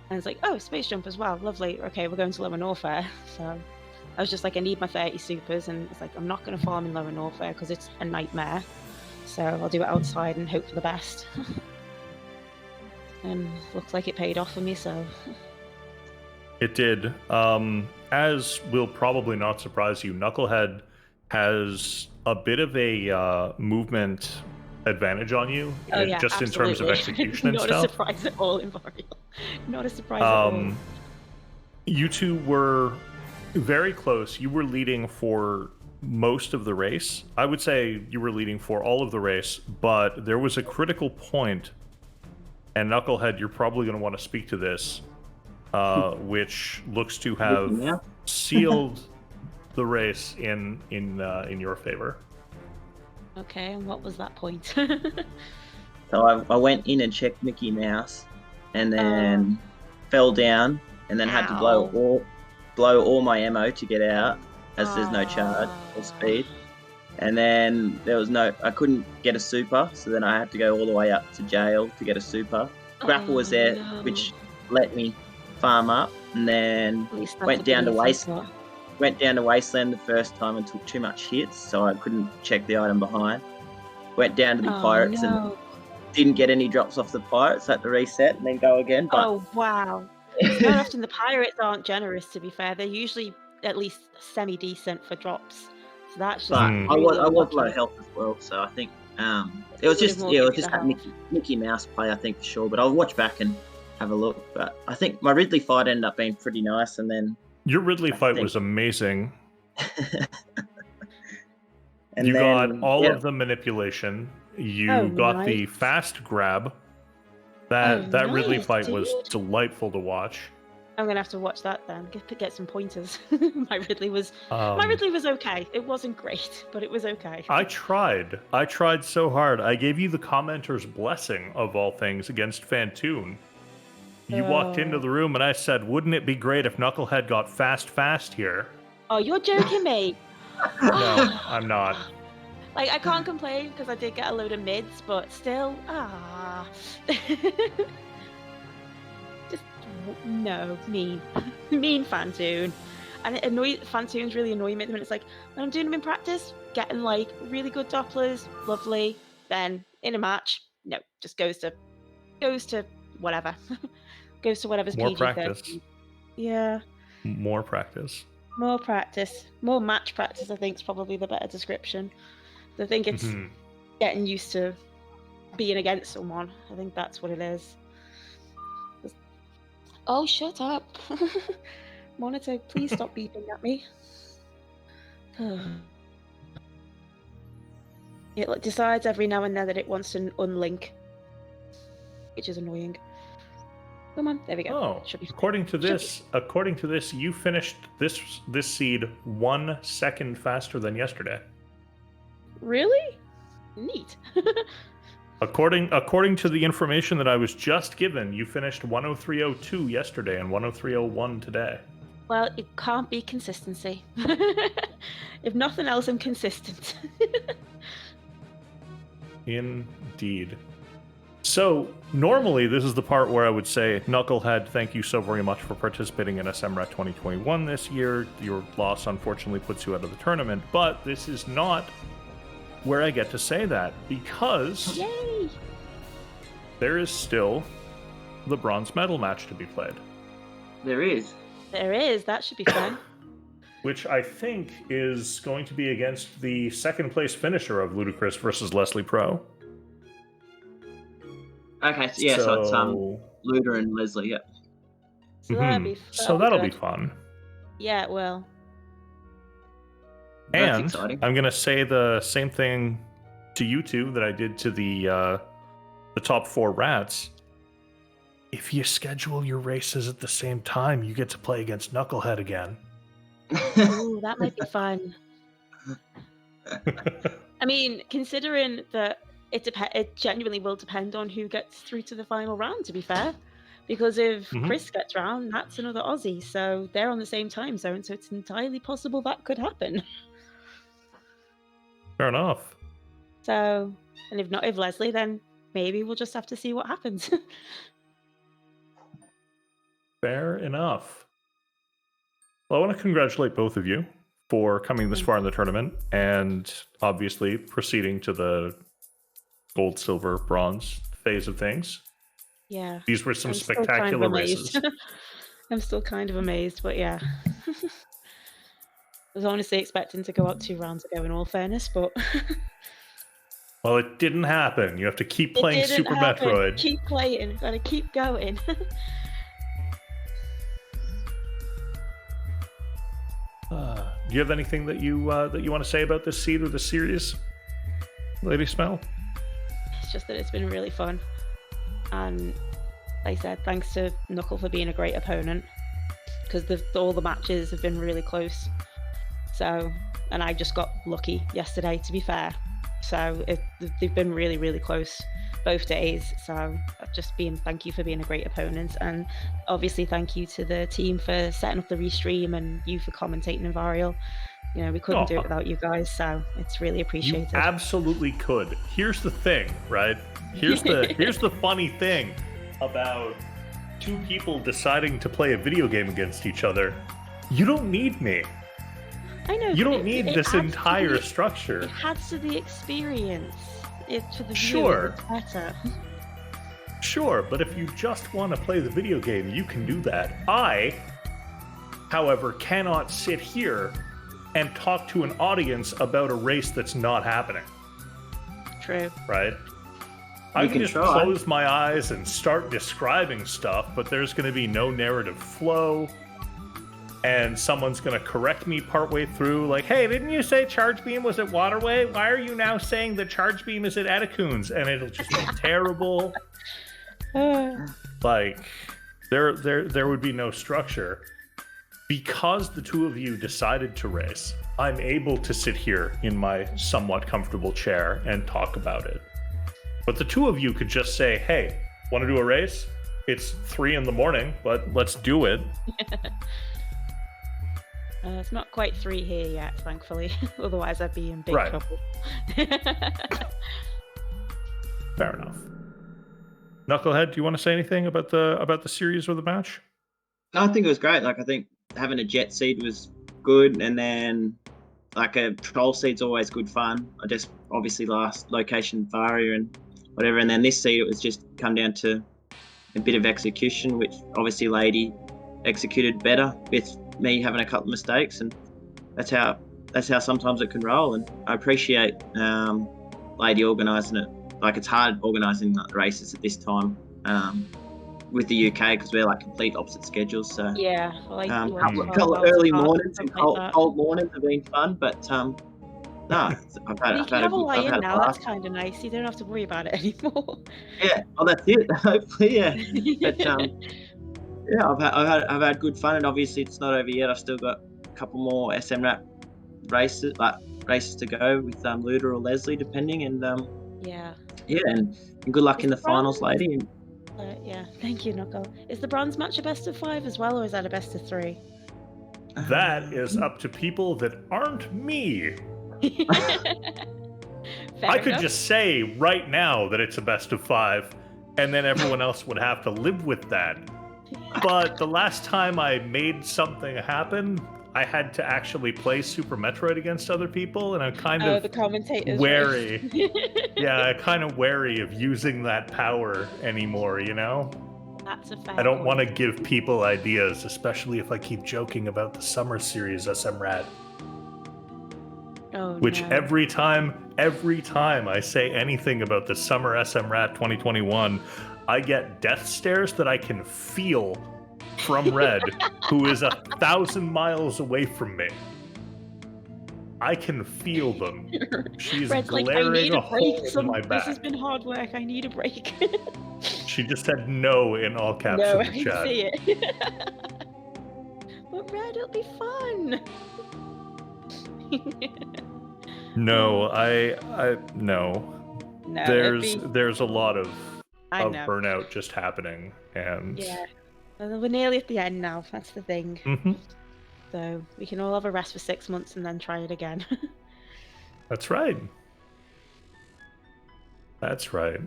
And it's like, oh, space jump as well, lovely. Okay, we're going to Lower Norfair. So I was just like, I need my 30 supers, and it's like, I'm not going to farm in Lower Norfair because it's a nightmare. So I'll do it outside and hope for the best. And looks like it paid off for me, so. It did. As will probably not surprise you, Knucklehead has a bit of a movement advantage on you, Oh yeah, just absolutely. in terms of execution and Not stuff. a surprise at all in Varia. Not a surprise at all. You two were very close. You were leading for most of the race. I would say you were leading for all of the race, but there was a critical point, and Knucklehead, you're probably going to want to speak to this, which looks to have sealed the race in your favor. Okay, and what was that point? So I went in and checked Mickey Mouse, and then fell down, and then had to blow all my ammo to get out, as there's no charge or speed. And then I couldn't get a super, so then I had to go all the way up to jail to get a super. Grapple was there, which let me farm up, and then went down to Wasteland the first time and took too much hits, so I couldn't check the item behind. Went down to the pirates and didn't get any drops off the pirates, had to reset and then go again. But oh wow. Very often the pirates aren't generous, to be fair. They're usually at least semi-decent for drops. So that's just I was low health as well, so I think it was just that Mickey Mouse play, I think, for sure. But I'll watch back and have a look. But I think my Ridley fight ended up being pretty nice, and then your Ridley fight was amazing. You got all of the manipulation. You got the fast grab. That Ridley fight was delightful to watch. I'm gonna have to watch that then. Get some pointers. my Ridley was okay. It wasn't great, but it was okay. I tried so hard. I gave you the commenter's blessing of all things against Fantoon. You walked into the room and I said, "Wouldn't it be great if Knucklehead got fast here?" Oh, you're joking me. No, I'm not. Like, I can't complain because I did get a load of mids, but still, just no, mean Fantoon. And Fantoons really annoy me at the minute. It's like, when I'm doing them in practice, getting like really good Dopplers, lovely. Then in a match, no, just goes to whatever. Goes to whatever's more PG-13. practice. Yeah. More practice. More practice. More match practice, I think, is probably the better description. I think it's getting used to being against someone. I think that's what it is. Oh, shut up. Monitor, please stop beeping at me. It decides every now and then that it wants to unlink, which is annoying. Come on, there we go. Oh, according to this, you finished this seed 1 second faster than yesterday. Really? Neat. According to the information that I was just given, you finished 103.02 yesterday and 103.01 today. Well, it can't be consistency. If nothing else, I'm consistent. Indeed. So, normally this is the part where I would say, Knucklehead, thank you so very much for participating in SMRAT 2021 this year. Your loss unfortunately puts you out of the tournament, but this is not where I get to say that, because Yay! There is still the bronze medal match to be played. There is. That should be fun. Which I think is going to be against the second place finisher of Ludicrous versus Leslie Pro. Okay, so it's Luda and Leslie, yeah. So that'll be fun. Yeah, it will. And I'm going to say the same thing to you two that I did to the top 4 rats. If you schedule your races at the same time, you get to play against Nukelhed again. Ooh, that might be fun. I mean, considering that it genuinely will depend on who gets through to the final round, to be fair. Because if Chris gets round, that's another Aussie. So they're on the same time zone. So it's entirely possible that could happen. Fair enough. So, and if Leslie, then maybe we'll just have to see what happens. Fair enough. Well, I want to congratulate both of you for coming this far in the tournament and obviously proceeding to the gold, silver, bronze phase of things. Yeah. These were some spectacular races. I'm still kind of amazed, but yeah. I was honestly expecting to go out 2 rounds ago, in all fairness, but... Well, it didn't happen. You have to keep playing Super Metroid. Keep playing. Gotta keep going. Do you have anything that you want to say about this seed or this series, Lady Smell? It's just that it's been really fun. And like I said, thanks to Knuckle for being a great opponent, because all the matches have been really close. So, and I just got lucky yesterday, to be fair. So they've been really, really close both days. So thank you for being a great opponent, and obviously thank you to the team for setting up the restream and you for commentating in Varial. You know, we couldn't do it without you guys, so it's really appreciated. You absolutely could. Here's the thing, right? Here's the funny thing about 2 people deciding to play a video game against each other. You don't need me. I know. You don't need this entire structure. It adds to the experience. To the Sure. It's better. Sure, but if you just want to play the video game, you can do that. I, however, cannot sit here and talk to an audience about a race that's not happening. True. Right? I can just close my eyes and start describing stuff, but there's going to be no narrative flow. And someone's going to correct me partway through, like, hey, didn't you say Charge Beam was at Waterway? Why are you now saying that Charge Beam is at Edicoons? And it'll just be terrible. Like, there would be no structure. Because the 2 of you decided to race, I'm able to sit here in my somewhat comfortable chair and talk about it. But the 2 of you could just say, hey, want to do a race? It's 3 a.m, but let's do it. It's not quite 3 here yet, thankfully. Otherwise, I'd be in big trouble. Fair enough. Knucklehead, do you want to say anything about the series or the match? No, I think it was great. Like, I think having a jet seed was good, and then like a troll seed's always good fun. I just obviously last location Varia and whatever, and then this seed it was just come down to a bit of execution, which obviously Lady executed better with me having a couple of mistakes, and that's how sometimes it can roll. And I appreciate Lady organising it. Like, it's hard organising races at this time with the UK because we're like complete opposite schedules. So yeah, couple of early mornings and cold mornings have been fun, but no, I've had a lie-in now. That's kind of nice. You don't have to worry about it anymore. Yeah, well, that's it. Hopefully, yeah. But yeah, I've had good fun, and obviously it's not over yet. I've still got a couple more SMRAT races to go with Luda or Leslie, depending. And yeah, and good luck in the finals, Lady. And, yeah, thank you, Knuckle. Is the bronze match a best of 5 as well, or is that a best of 3? That is up to people that aren't me. I could just say right now that it's a best of 5, and then everyone else would have to live with that. But the last time I made something happen, I had to actually play Super Metroid against other people, and I'm kind of the commentators wary. Yeah, kind of wary of using that power anymore, you know? That's a fair I don't want to give people ideas, especially if I keep joking about the Summer Series SMRAT. Which no. every time I say anything about the Summer SMRAT 2021, I get death stares that I can feel from Red, who is 1,000 miles away from me. I can feel them. She's Red's like, I glaring need a a break. hole in my This has back. been hard work. I need a break. She just said no in all caps No, in I the can chat. see it. But Red, it'll be fun. No, no. No, it'd be. There's a lot of I know. burnout just happening, and Yeah. Well, we're nearly at the end now. That's the thing. Mhm. So we can all have a rest for 6 months and then try it again. That's right. That's right.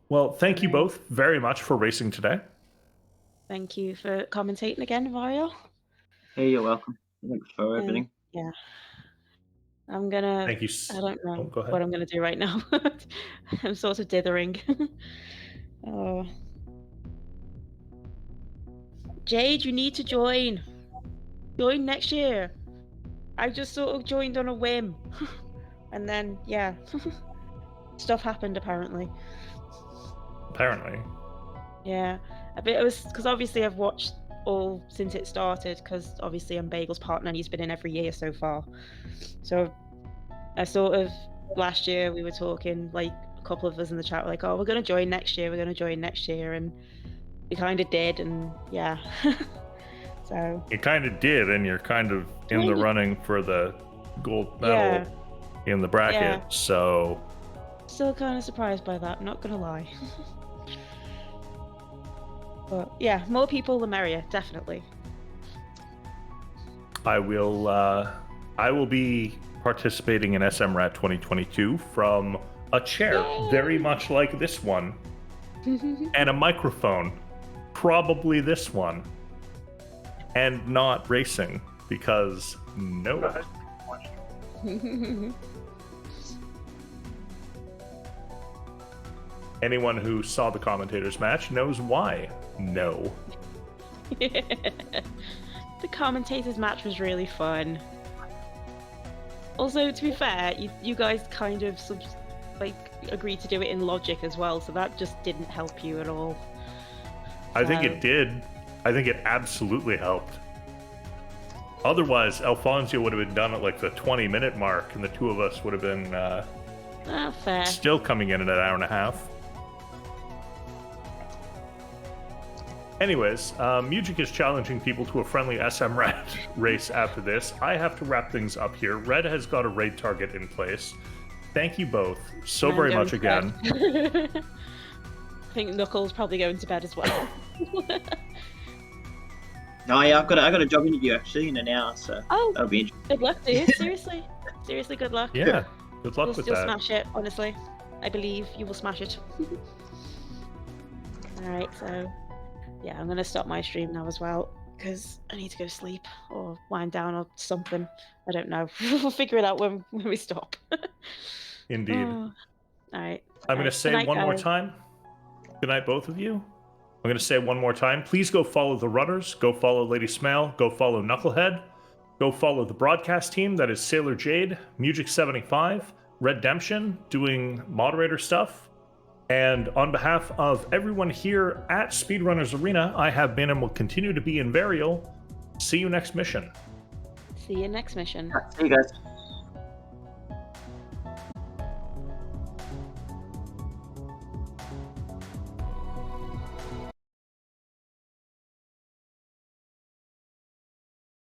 Well, thank you both very much for racing today. Thank you for commentating again, Vario. Hey, you're welcome. Thanks for everything. Yeah. I'm gonna. Thank you. I don't know Go ahead. what I'm gonna do right now. I'm sort of dithering. Oh. Jade, you need to join. Join next year. I just sort of joined on a whim. And then, yeah. Stuff happened, apparently. Apparently. Yeah. It was because obviously I've watched all since it started, because obviously I'm Bagel's partner and he's been in every year so far. So I sort of, last year we were talking, like a couple of us in the chat were like, oh, we're going to join next year, and we kind of did, and yeah. So You kind of did, and you're kind of in the running for the gold medal in the bracket, Yeah. so... Still kind of surprised by that, not gonna lie. But yeah, more people the merrier, definitely. I will be participating in SMRAT 2022 from a chair very much like this one, and a microphone, probably this one, and not racing, because no. Anyone who saw the commentators match knows why. No. The commentators match was really fun. Also, to be fair, you guys kind of agreed to do it in logic as well, so that just didn't help you at all. I think it did. I think it absolutely helped. Otherwise, Alfonso would have been done at like the 20-minute mark, and the two of us would have been fair. still coming in at an hour and a half. Anyways, Music is challenging people to a friendly SMRAT race after this. I have to wrap things up here. Red has got a raid target in place. Thank you both so very much again. I think Knuckles probably going to bed as well. No, yeah, I've got a job interview actually in an hour, so that'll be interesting. Good luck, dude. Seriously, good luck. Yeah, good luck with You'll that. smash it, honestly. I believe you will smash it. Alright, so yeah, I'm gonna stop my stream now as well, because I need to go to sleep or wind down or something. I don't know. We'll figure it out when we stop. Indeed. Alright. I'm going to say one more time. Good night, both of you. I'm going to say one more time. Please go follow the runners. Go follow Lady Smale. Go follow Nukelhed. Go follow the broadcast team. That is Sailor Jade, Music75, Redemption, doing moderator stuff. And on behalf of everyone here at Speedrunners Arena, I have been and will continue to be Invarial. See you next mission. See you next mission. See you guys.